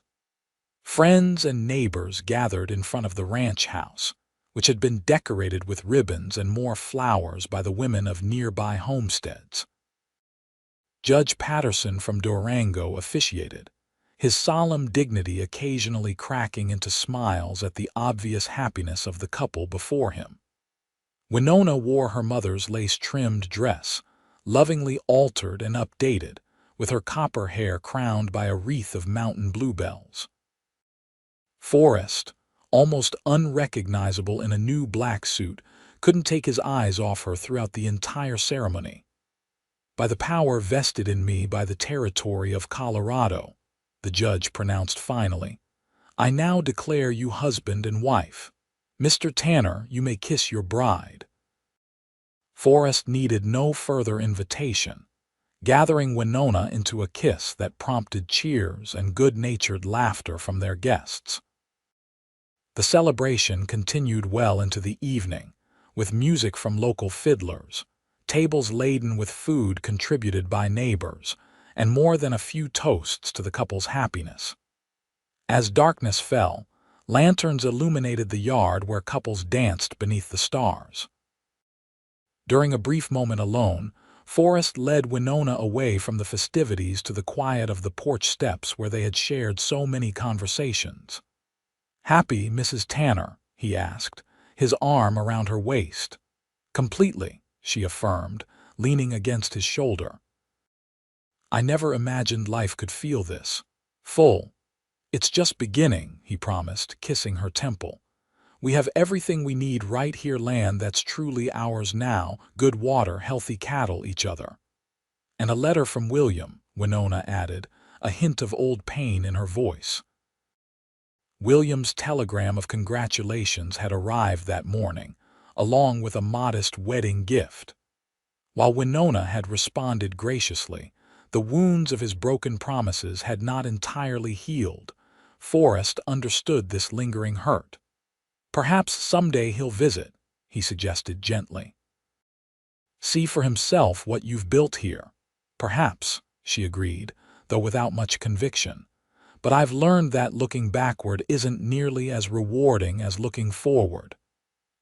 Friends and neighbors gathered in front of the ranch house, which had been decorated with ribbons and more flowers by the women of nearby homesteads. Judge Patterson from Durango officiated, his solemn dignity occasionally cracking into smiles at the obvious happiness of the couple before him. Winona wore her mother's lace-trimmed dress, lovingly altered and updated, with her copper hair crowned by a wreath of mountain bluebells. Forrest, almost unrecognizable in a new black suit, couldn't take his eyes off her throughout the entire ceremony. By the power vested in me by the territory of Colorado, the judge pronounced finally, I now declare you husband and wife. Mr. Tanner, you may kiss your bride. Forrest needed no further invitation, gathering Winona into a kiss that prompted cheers and good-natured laughter from their guests. The celebration continued well into the evening, with music from local fiddlers, tables laden with food contributed by neighbors, and more than a few toasts to the couple's happiness. As darkness fell, lanterns illuminated the yard where couples danced beneath the stars. During a brief moment alone, Forrest led Winona away from the festivities to the quiet of the porch steps where they had shared so many conversations. Happy, Mrs. Tanner? He asked, his arm around her waist. Completely, she affirmed, leaning against his shoulder. I never imagined life could feel this full. It's just beginning, he promised, kissing her temple. We have everything we need right here, land that's truly ours now, good water, healthy cattle, each other. And a letter from William, Winona added, a hint of old pain in her voice. William's telegram of congratulations had arrived that morning, along with a modest wedding gift. While Winona had responded graciously, the wounds of his broken promises had not entirely healed. Forrest understood this lingering hurt. Perhaps someday he'll visit, he suggested gently. See for himself what you've built here. Perhaps, she agreed, though without much conviction. But I've learned that looking backward isn't nearly as rewarding as looking forward.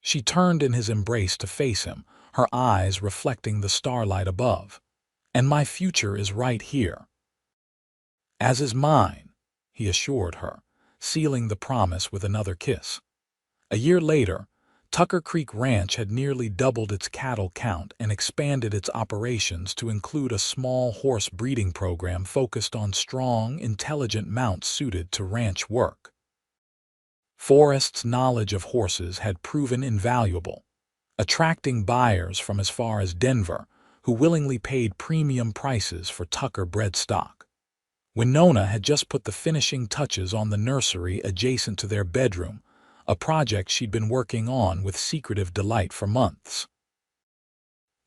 She turned in his embrace to face him, her eyes reflecting the starlight above. And my future is right here. As is mine, he assured her, sealing the promise with another kiss. A year later, Tucker Creek Ranch had nearly doubled its cattle count and expanded its operations to include a small horse breeding program focused on strong, intelligent mounts suited to ranch work. Forrest's knowledge of horses had proven invaluable, attracting buyers from as far as Denver who willingly paid premium prices for Tucker-bred stock. Winona had just put the finishing touches on the nursery adjacent to their bedroom, a project she'd been working on with secretive delight for months.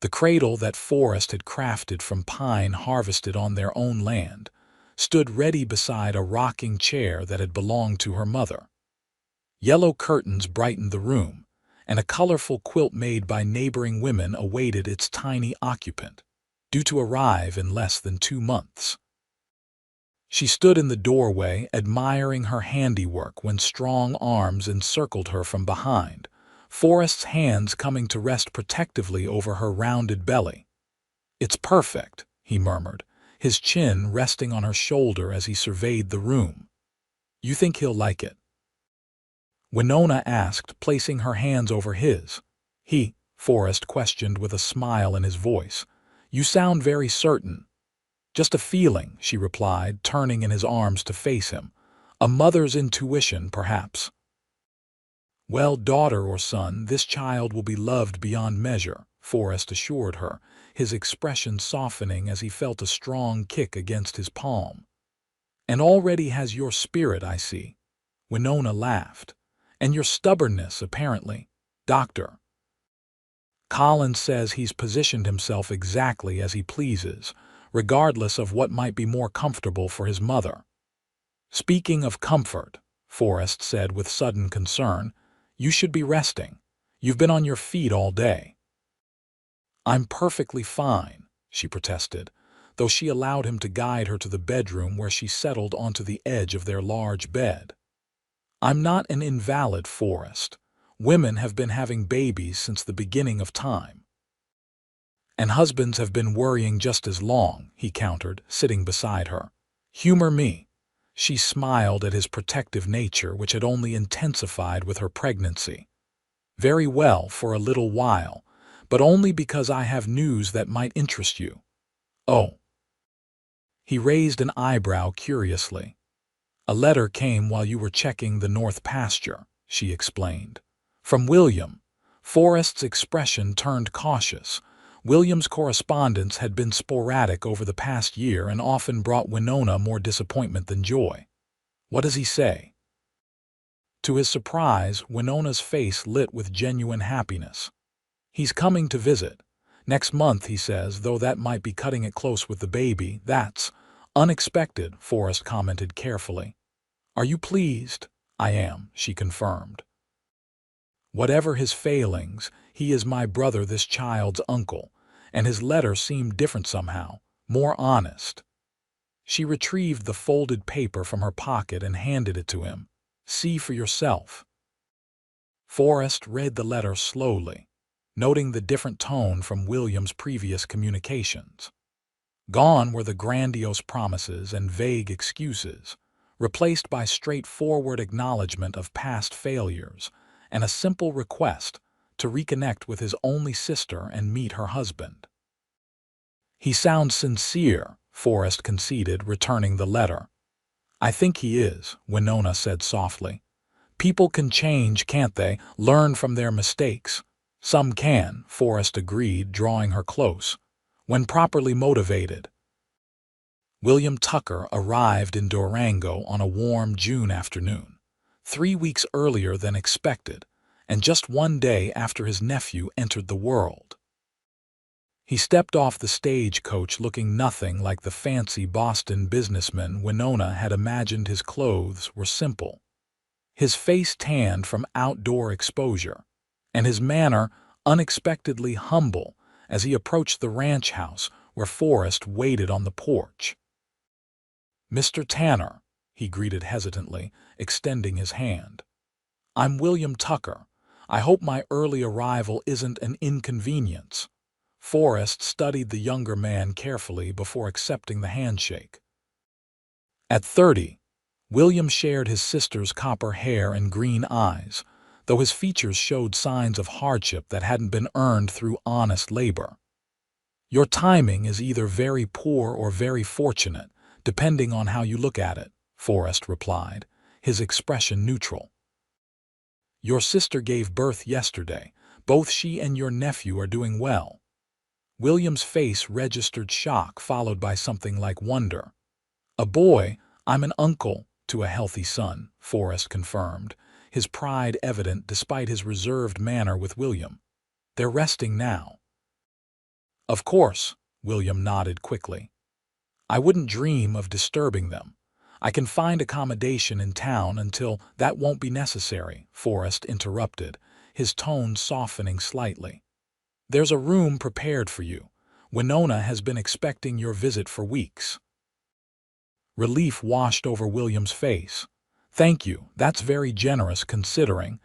The cradle that Forrest had crafted from pine harvested on their own land stood ready beside a rocking chair that had belonged to her mother. Yellow curtains brightened the room, and a colorful quilt made by neighboring women awaited its tiny occupant, due to arrive in less than 2 months. She stood in the doorway, admiring her handiwork when strong arms encircled her from behind, Forrest's hands coming to rest protectively over her rounded belly. "It's perfect," he murmured, his chin resting on her shoulder as he surveyed the room. "You think he'll like it?" Winona asked, placing her hands over his. Forrest questioned with a smile in his voice. "You sound very certain." "Just a feeling," she replied, turning in his arms to face him. "A mother's intuition, perhaps." "Well, daughter or son, this child will be loved beyond measure," Forrest assured her, his expression softening as he felt a strong kick against his palm. "And already has your spirit, I see." Winona laughed. "And your stubbornness, apparently, Doctor." "Colin says he's positioned himself exactly as he pleases, regardless of what might be more comfortable for his mother." "Speaking of comfort," Forrest said with sudden concern, "you should be resting. You've been on your feet all day." "I'm perfectly fine," she protested, though she allowed him to guide her to the bedroom where she settled onto the edge of their large bed. "I'm not an invalid, Forrest. Women have been having babies since the beginning of time." "And husbands have been worrying just as long," he countered, sitting beside her. "Humor me." She smiled at his protective nature, which had only intensified with her pregnancy. "Very well for a little while, but only because I have news that might interest you." "Oh." He raised an eyebrow curiously. "A letter came while you were checking the north pasture," she explained. "From William." Forrest's expression turned cautious. William's correspondence had been sporadic over the past year and often brought Winona more disappointment than joy. "What does he say?" To his surprise, Winona's face lit with genuine happiness. "He's coming to visit. Next month, he says, though that might be cutting it close with the baby." "That's unexpected," Forrest commented carefully. "Are you pleased?" "I am," she confirmed. "Whatever his failings, he is my brother, this child's uncle," and his letter seemed different somehow, more honest. She retrieved the folded paper from her pocket and handed it to him. "See for yourself." Forrest read the letter slowly, noting the different tone from William's previous communications. Gone were the grandiose promises and vague excuses, replaced by straightforward acknowledgement of past failures and a simple request to reconnect with his only sister and meet her husband. "He sounds sincere," Forrest conceded, returning the letter. "I think he is," Winona said softly. "People can change, can't they? Learn from their mistakes." "Some can," Forrest agreed, drawing her close, "when properly motivated." William Tucker arrived in Durango on a warm June afternoon, 3 weeks earlier than expected, and just 1 day after his nephew entered the world. He stepped off the stagecoach looking nothing like the fancy Boston businessman Winona had imagined. His clothes were simple, his face tanned from outdoor exposure, and his manner unexpectedly humble as he approached the ranch house where Forrest waited on the porch. "Mr. Tanner," he greeted hesitantly, extending his hand. "I'm William Tucker. I hope my early arrival isn't an inconvenience." Forrest studied the younger man carefully before accepting the handshake. At 30, William shared his sister's copper hair and green eyes, though his features showed signs of hardship that hadn't been earned through honest labor. "Your timing is either very poor or very fortunate, depending on how you look at it," Forrest replied, his expression neutral. "Your sister gave birth yesterday. Both she and your nephew are doing well." William's face registered shock followed by something like wonder. "A boy, I'm an uncle to a healthy son," Forrest confirmed, his pride evident despite his reserved manner with William. "They're resting now." "Of course," William nodded quickly. "I wouldn't dream of disturbing them. I can find accommodation in town until—" "That won't be necessary," Forrest interrupted, his tone softening slightly. "There's a room prepared for you. Winona has been expecting your visit for weeks." Relief washed over William's face. "Thank you, that's very generous considering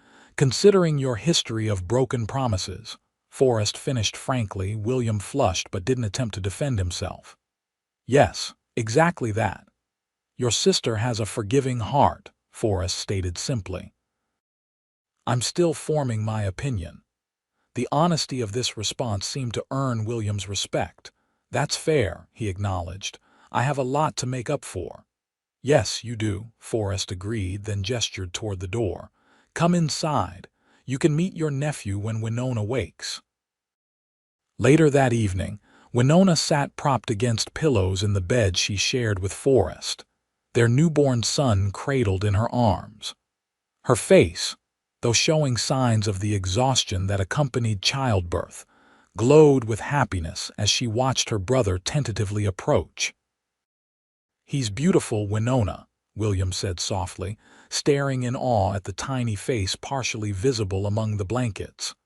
your history of broken promises." Forrest finished frankly. William flushed but didn't attempt to defend himself. "Yes, exactly that. Your sister has a forgiving heart," Forrest stated simply. "I'm still forming my opinion." The honesty of this response seemed to earn William's respect. "That's fair," he acknowledged. "I have a lot to make up for." "Yes, you do," Forrest agreed, then gestured toward the door. "Come inside. You can meet your nephew when Winona wakes." Later that evening, Winona sat propped against pillows in the bed she shared with Forrest, their newborn son cradled in her arms. Her face, though showing signs of the exhaustion that accompanied childbirth, glowed with happiness as she watched her brother tentatively approach. "He's beautiful, Winona," William said softly, staring in awe at the tiny face partially visible among the blankets.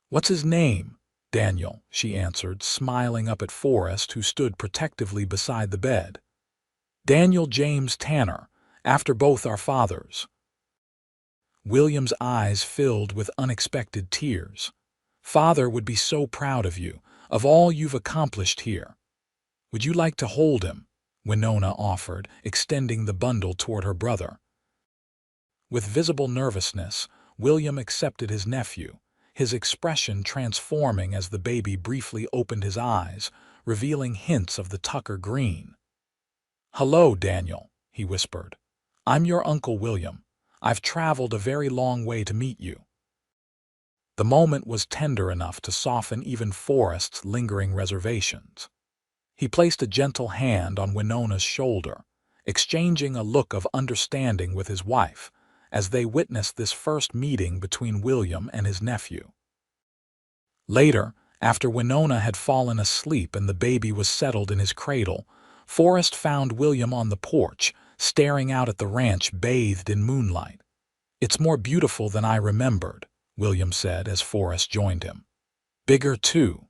"What's his name?" "Daniel," she answered, smiling up at Forrest, who stood protectively beside the bed. "Daniel James Tanner, after both our fathers." William's eyes filled with unexpected tears. "Father would be so proud of you, of all you've accomplished here." "Would you like to hold him?" Winona offered, extending the bundle toward her brother. With visible nervousness, William accepted his nephew, his expression transforming as the baby briefly opened his eyes, revealing hints of the Tucker green. "Hello, Daniel," he whispered. "I'm your Uncle William. I've traveled a very long way to meet you." The moment was tender enough to soften even Forrest's lingering reservations. He placed a gentle hand on Winona's shoulder, exchanging a look of understanding with his wife, as they witnessed this first meeting between William and his nephew. Later, after Winona had fallen asleep and the baby was settled in his cradle, Forrest found William on the porch, staring out at the ranch bathed in moonlight. "It's more beautiful than I remembered," William said as Forrest joined him. "Bigger, too."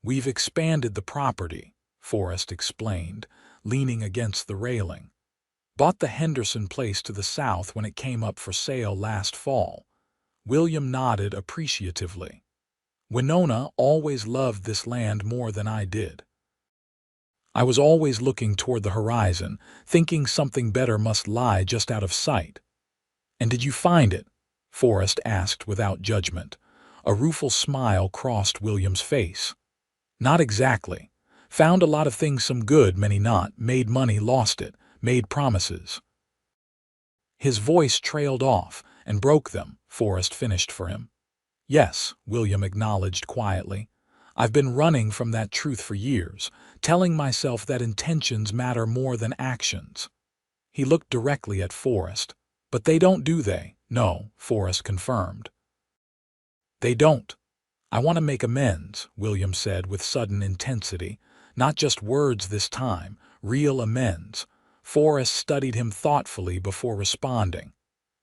"We've expanded the property," Forrest explained, leaning against the railing. "Bought the Henderson place to the south when it came up for sale last fall." William nodded appreciatively. "Winona always loved this land more than I did. I was always looking toward the horizon, thinking something better must lie just out of sight." "And did you find it?" Forrest asked without judgment. A rueful smile crossed William's face. "Not exactly. Found a lot of things, some good, many not, made money, lost it, made promises." His voice trailed off and broke them, Forrest finished for him. "Yes," William acknowledged quietly. "I've been running from that truth for years, telling myself that intentions matter more than actions." He looked directly at Forrest. "But they don't, do they?" "No," Forrest confirmed. "They don't. I want to make amends," William said with sudden intensity. "Not just words this time, real amends." Forrest studied him thoughtfully before responding.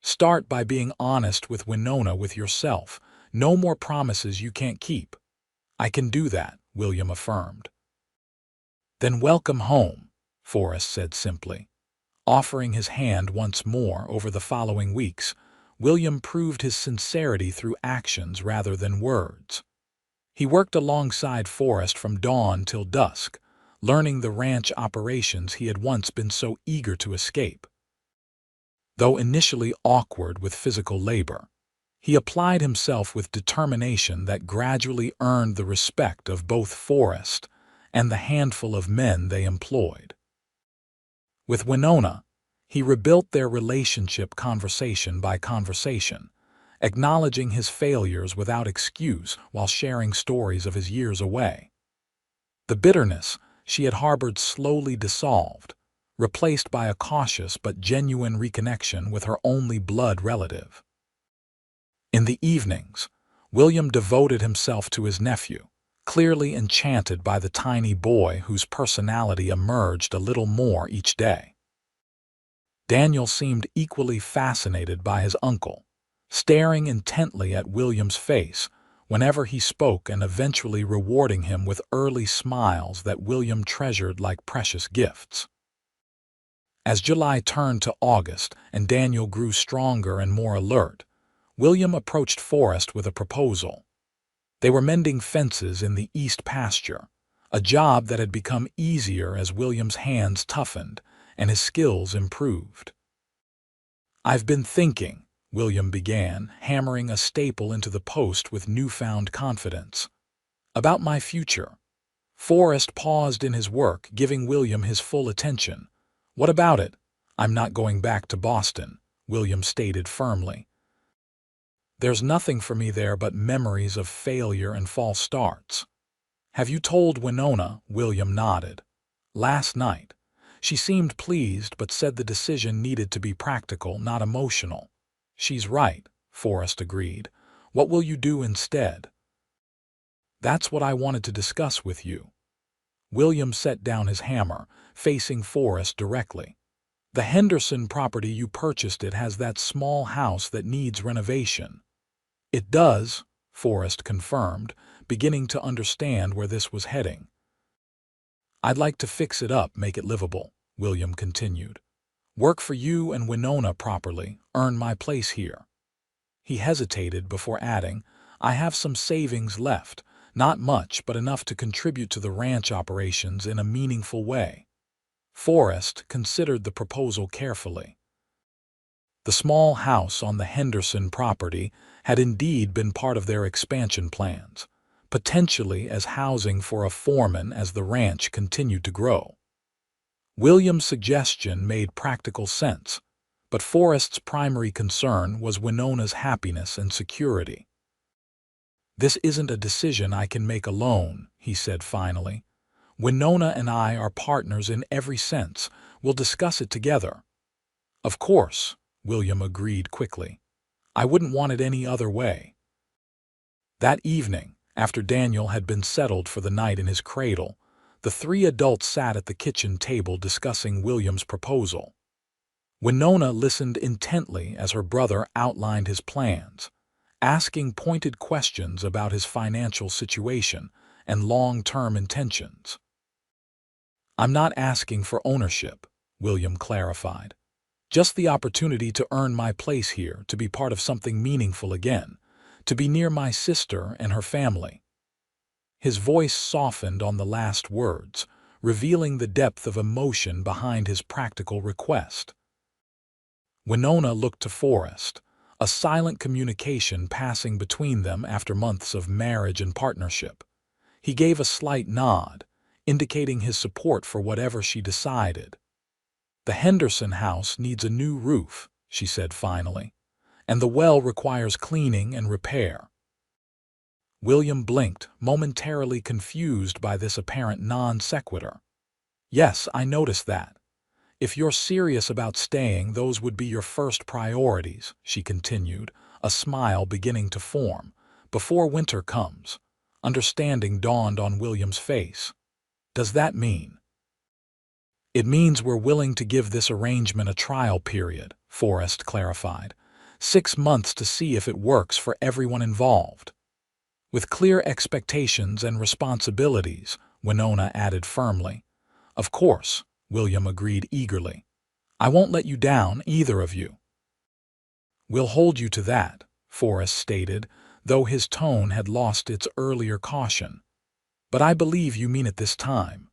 "Start by being honest with Winona, with yourself. No more promises you can't keep." "I can do that," William affirmed. "Then welcome home," Forrest said simply. Offering his hand once more over the following weeks, William proved his sincerity through actions rather than words. He worked alongside Forrest from dawn till dusk, learning the ranch operations he had once been so eager to escape. Though initially awkward with physical labor, He applied himself with determination that gradually earned the respect of both Forrest and the handful of men they employed. With Winona, he rebuilt their relationship conversation by conversation, acknowledging his failures without excuse while sharing stories of his years away. The bitterness she had harbored slowly dissolved, replaced by a cautious but genuine reconnection with her only blood relative. In the evenings, William devoted himself to his nephew, clearly enchanted by the tiny boy whose personality emerged a little more each day. Daniel seemed equally fascinated by his uncle, staring intently at William's face whenever he spoke and eventually rewarding him with early smiles that William treasured like precious gifts. As July turned to August and Daniel grew stronger and more alert, William approached Forrest with a proposal. They were mending fences in the east pasture, a job that had become easier as William's hands toughened and his skills improved. "I've been thinking," William began, hammering a staple into the post with newfound confidence, "about my future." Forrest paused in his work, giving William his full attention. "What about it?" "I'm not going back to Boston," William stated firmly. "There's nothing for me there but memories of failure and false starts." "Have you told Winona?" William nodded. "Last night. She seemed pleased but said the decision needed to be practical, not emotional." "She's right," Forrest agreed. "What will you do instead?" "That's what I wanted to discuss with you." William set down his hammer, facing Forrest directly. "The Henderson property you purchased, it has that small house that needs renovation." "It does," Forrest confirmed, beginning to understand where this was heading. "I'd like to fix it up, make it livable," William continued. "Work for you and Winona properly, earn my place here." He hesitated before adding, "I have some savings left, not much but enough to contribute to the ranch operations in a meaningful way." Forrest considered the proposal carefully. The small house on the Henderson property had indeed been part of their expansion plans, potentially as housing for a foreman as the ranch continued to grow. William's suggestion made practical sense, but Forrest's primary concern was Winona's happiness and security. "This isn't a decision I can make alone," he said finally. "Winona and I are partners in every sense. We'll discuss it together." "Of course," William agreed quickly. "I wouldn't want it any other way." That evening, after Daniel had been settled for the night in his cradle, the three adults sat at the kitchen table discussing William's proposal. Winona listened intently as her brother outlined his plans, asking pointed questions about his financial situation and long-term intentions. "I'm not asking for ownership," William clarified. "Just the opportunity to earn my place here, to be part of something meaningful again, to be near my sister and her family." His voice softened on the last words, revealing the depth of emotion behind his practical request. Winona looked to Forrest, a silent communication passing between them after months of marriage and partnership. He gave a slight nod, indicating his support for whatever she decided. "The Henderson house needs a new roof," she said finally, "and the well requires cleaning and repair." William blinked, momentarily confused by this apparent non sequitur. "Yes, I noticed that. If you're serious about staying, those would be your first priorities," she continued, a smile beginning to form. "Before winter comes." Understanding dawned on William's face. "Does that mean?" "It means we're willing to give this arrangement a trial period," Forrest clarified. 6 months to see if it works for everyone involved. "With clear expectations and responsibilities," Winona added firmly. "Of course," William agreed eagerly. "I won't let you down, either of you." "We'll hold you to that," Forrest stated, though his tone had lost its earlier caution. "But I believe you mean it this time."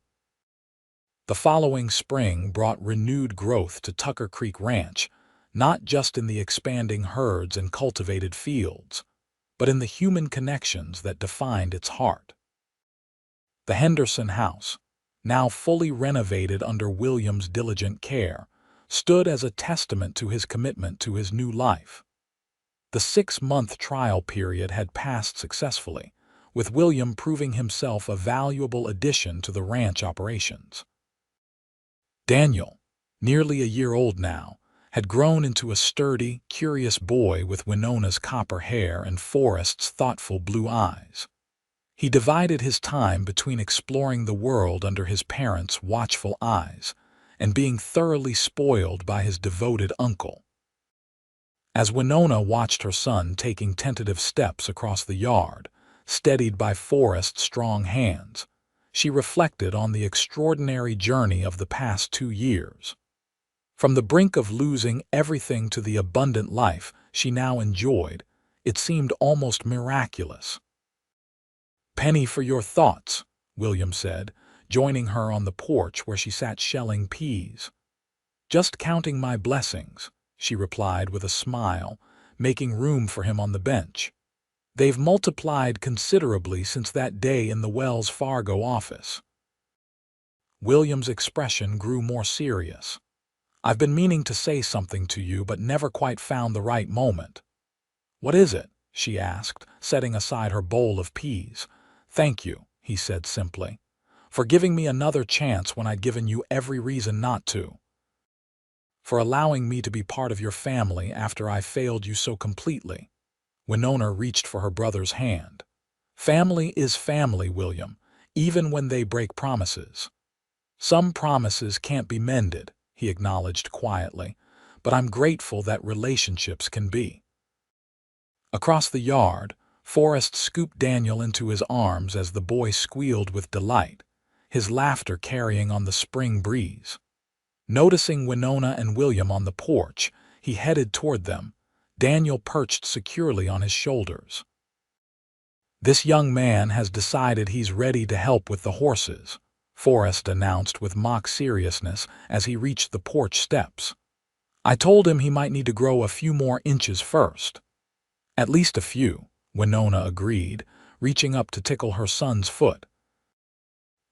The following spring brought renewed growth to Tucker Creek Ranch, not just in the expanding herds and cultivated fields, but in the human connections that defined its heart. The Henderson house, now fully renovated under William's diligent care, stood as a testament to his commitment to his new life. The 6-month trial period had passed successfully, with William proving himself a valuable addition to the ranch operations. Daniel, nearly a year old now, had grown into a sturdy, curious boy with Winona's copper hair and Forrest's thoughtful blue eyes. He divided his time between exploring the world under his parents' watchful eyes and being thoroughly spoiled by his devoted uncle. As Winona watched her son taking tentative steps across the yard, steadied by Forrest's strong hands, she reflected on the extraordinary journey of the past 2 years. From the brink of losing everything to the abundant life she now enjoyed, it seemed almost miraculous. "Penny for your thoughts," William said, joining her on the porch where she sat shelling peas. "Just counting my blessings," she replied with a smile, making room for him on the bench. "They've multiplied considerably since that day in the Wells Fargo office." William's expression grew more serious. "I've been meaning to say something to you but never quite found the right moment." "What is it?" she asked, setting aside her bowl of peas. "Thank you," he said simply, "for giving me another chance when I'd given you every reason not to. For allowing me to be part of your family after I failed you so completely." Winona reached for her brother's hand. "Family is family, William, even when they break promises." "Some promises can't be mended," he acknowledged quietly, "but I'm grateful that relationships can be." Across the yard, Forrest scooped Daniel into his arms as the boy squealed with delight, his laughter carrying on the spring breeze. Noticing Winona and William on the porch, he headed toward them, Daniel perched securely on his shoulders. "This young man has decided he's ready to help with the horses," Forrest announced with mock seriousness as he reached the porch steps. "I told him he might need to grow a few more inches first." "At least a few," Winona agreed, reaching up to tickle her son's foot.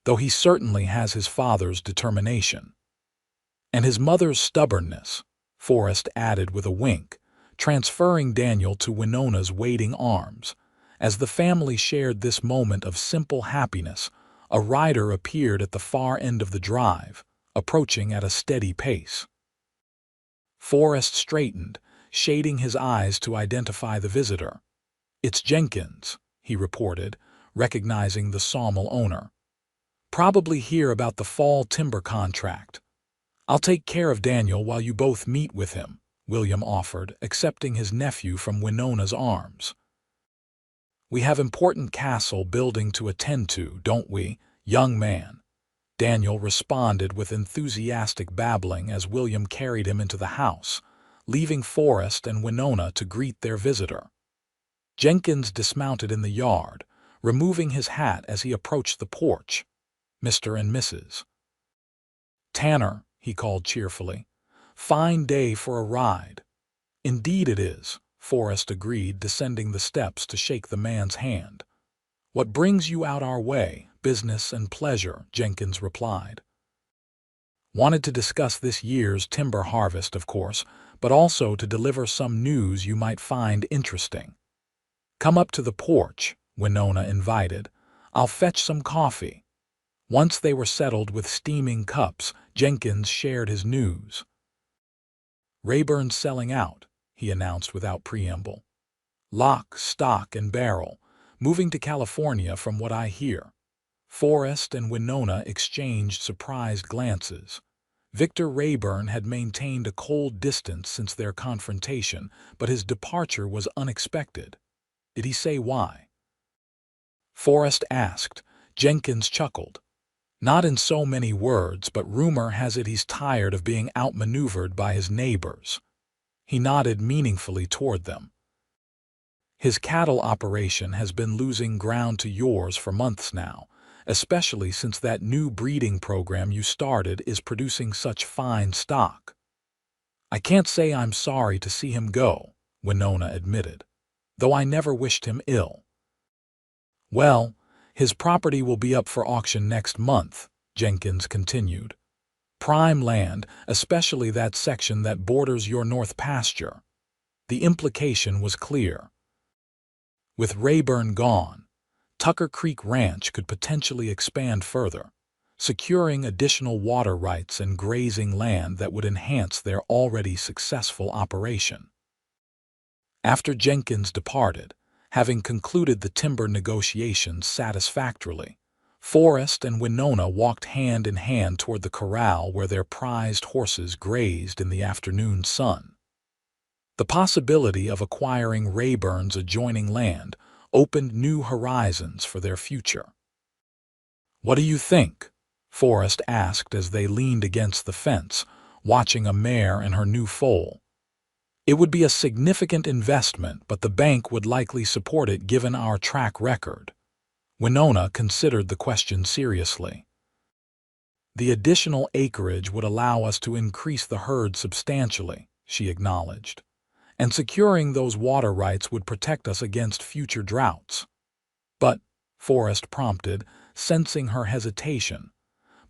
"Though he certainly has his father's determination." "And his mother's stubbornness," Forrest added with a wink, transferring Daniel to Winona's waiting arms. As the family shared this moment of simple happiness, a rider appeared at the far end of the drive, approaching at a steady pace. Forrest straightened, shading his eyes to identify the visitor. "It's Jenkins," he reported, recognizing the sawmill owner. "Probably here about the fall timber contract." "I'll take care of Daniel while you both meet with him," William offered, accepting his nephew from Winona's arms. "We have important castle building to attend to, don't we, young man?" Daniel responded with enthusiastic babbling as William carried him into the house, leaving Forrest and Winona to greet their visitor. Jenkins dismounted in the yard, removing his hat as he approached the porch. "Mr. and Mrs. Tanner," he called cheerfully. "Fine day for a ride." "Indeed it is," Forrest agreed, descending the steps to shake the man's hand. "What brings you out our way? Business and pleasure," Jenkins replied. "Wanted to discuss this year's timber harvest, of course, but also to deliver some news you might find interesting." "Come up to the porch," Winona invited. "I'll fetch some coffee." Once they were settled with steaming cups, Jenkins shared his news. "Rayburn's selling out," he announced without preamble. "Lock, stock, and barrel, moving to California from what I hear." Forrest and Winona exchanged surprised glances. Victor Rayburn had maintained a cold distance since their confrontation, but his departure was unexpected. "Did he say why?" Forrest asked. Jenkins chuckled. "Not in so many words, but rumor has it he's tired of being outmaneuvered by his neighbors." He nodded meaningfully toward them. "His cattle operation has been losing ground to yours for months now, especially since that new breeding program you started is producing such fine stock." I can't say I'm sorry to see him go, Winona admitted, though I never wished him ill. Well, his property will be up for auction next month, Jenkins continued. Prime land, especially that section that borders your north pasture. The implication was clear. With Rayburn gone, Tucker Creek Ranch could potentially expand further, securing additional water rights and grazing land that would enhance their already successful operation. After Jenkins departed, having concluded the timber negotiations satisfactorily, Forrest and Winona walked hand in hand toward the corral where their prized horses grazed in the afternoon sun. The possibility of acquiring Rayburn's adjoining land opened new horizons for their future. "What do you think?" Forrest asked as they leaned against the fence, watching a mare and her new foal. "It would be a significant investment, but the bank would likely support it given our track record." Winona considered the question seriously. "The additional acreage would allow us to increase the herd substantially," she acknowledged. "And securing those water rights would protect us against future droughts." "But," Forrest prompted, sensing her hesitation,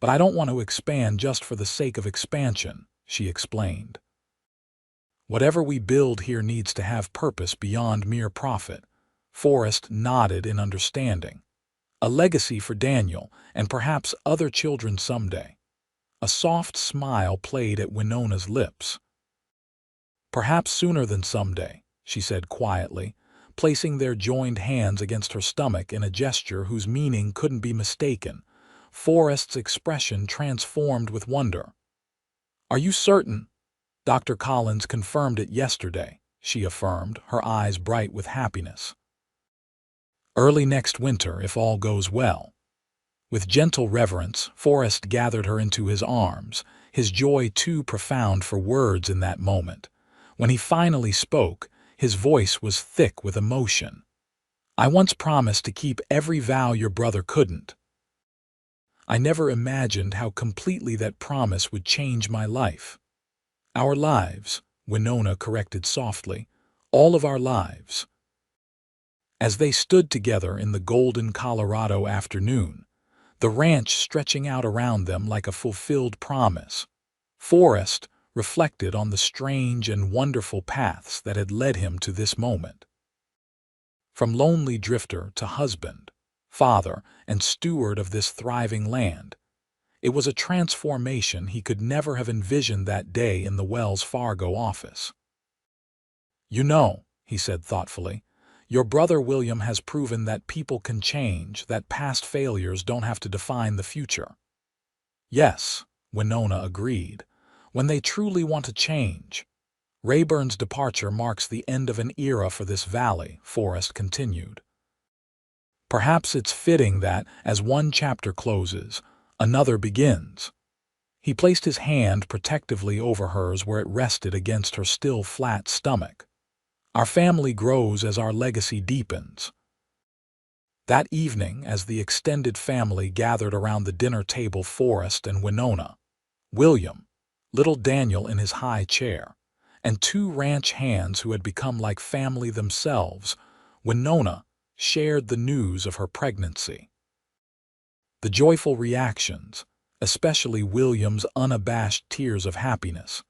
"but I don't want to expand just for the sake of expansion," she explained. "Whatever we build here needs to have purpose beyond mere profit." Forrest nodded in understanding. "A legacy for Daniel, and perhaps other children someday." A soft smile played at Winona's lips. "Perhaps sooner than someday," she said quietly, placing their joined hands against her stomach in a gesture whose meaning couldn't be mistaken. Forrest's expression transformed with wonder. "Are you certain?" "Dr. Collins confirmed it yesterday," she affirmed, her eyes bright with happiness. "Early next winter, if all goes well." With gentle reverence, Forrest gathered her into his arms, his joy too profound for words in that moment. When he finally spoke, his voice was thick with emotion. "I once promised to keep every vow your brother couldn't. I never imagined how completely that promise would change my life." "Our lives," Winona corrected softly. "All of our lives." As they stood together in the golden Colorado afternoon, the ranch stretching out around them like a fulfilled promise, Forrest reflected on the strange and wonderful paths that had led him to this moment. From lonely drifter to husband, father, and steward of this thriving land, it was a transformation he could never have envisioned that day in the Wells Fargo office. "You know," he said thoughtfully, "your brother William has proven that people can change, that past failures don't have to define the future." "Yes," Winona agreed, "when they truly want to change." "Rayburn's departure marks the end of an era for this valley," Forrest continued. "Perhaps it's fitting that, as one chapter closes, another begins." He placed his hand protectively over hers where it rested against her still flat stomach. "Our family grows as our legacy deepens." That evening, as the extended family gathered around the dinner table, Forrest and Winona, William, little Daniel in his high chair, and two ranch hands who had become like family themselves, Winona shared the news of her pregnancy. The joyful reactions, especially William's unabashed tears of happiness,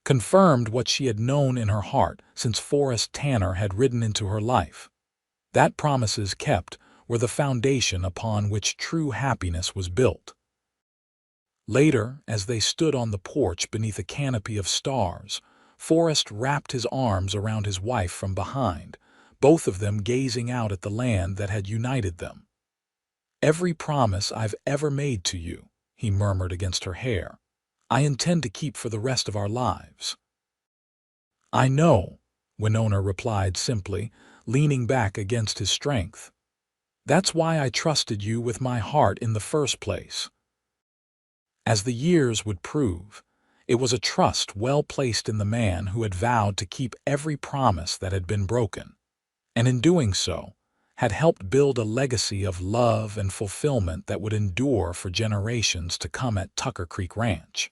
confirmed what she had known in her heart since Forrest Tanner had ridden into her life. That promises kept were the foundation upon which true happiness was built. Later, as they stood on the porch beneath a canopy of stars, Forrest wrapped his arms around his wife from behind, both of them gazing out at the land that had united them. "Every promise I've ever made to you," he murmured against her hair, "I intend to keep for the rest of our lives." "I know," Winona replied simply, leaning back against his strength. "That's why I trusted you with my heart in the first place." As the years would prove, it was a trust well placed in the man who had vowed to keep every promise that had been broken, and in doing so, had helped build a legacy of love and fulfillment that would endure for generations to come at Tucker Creek Ranch.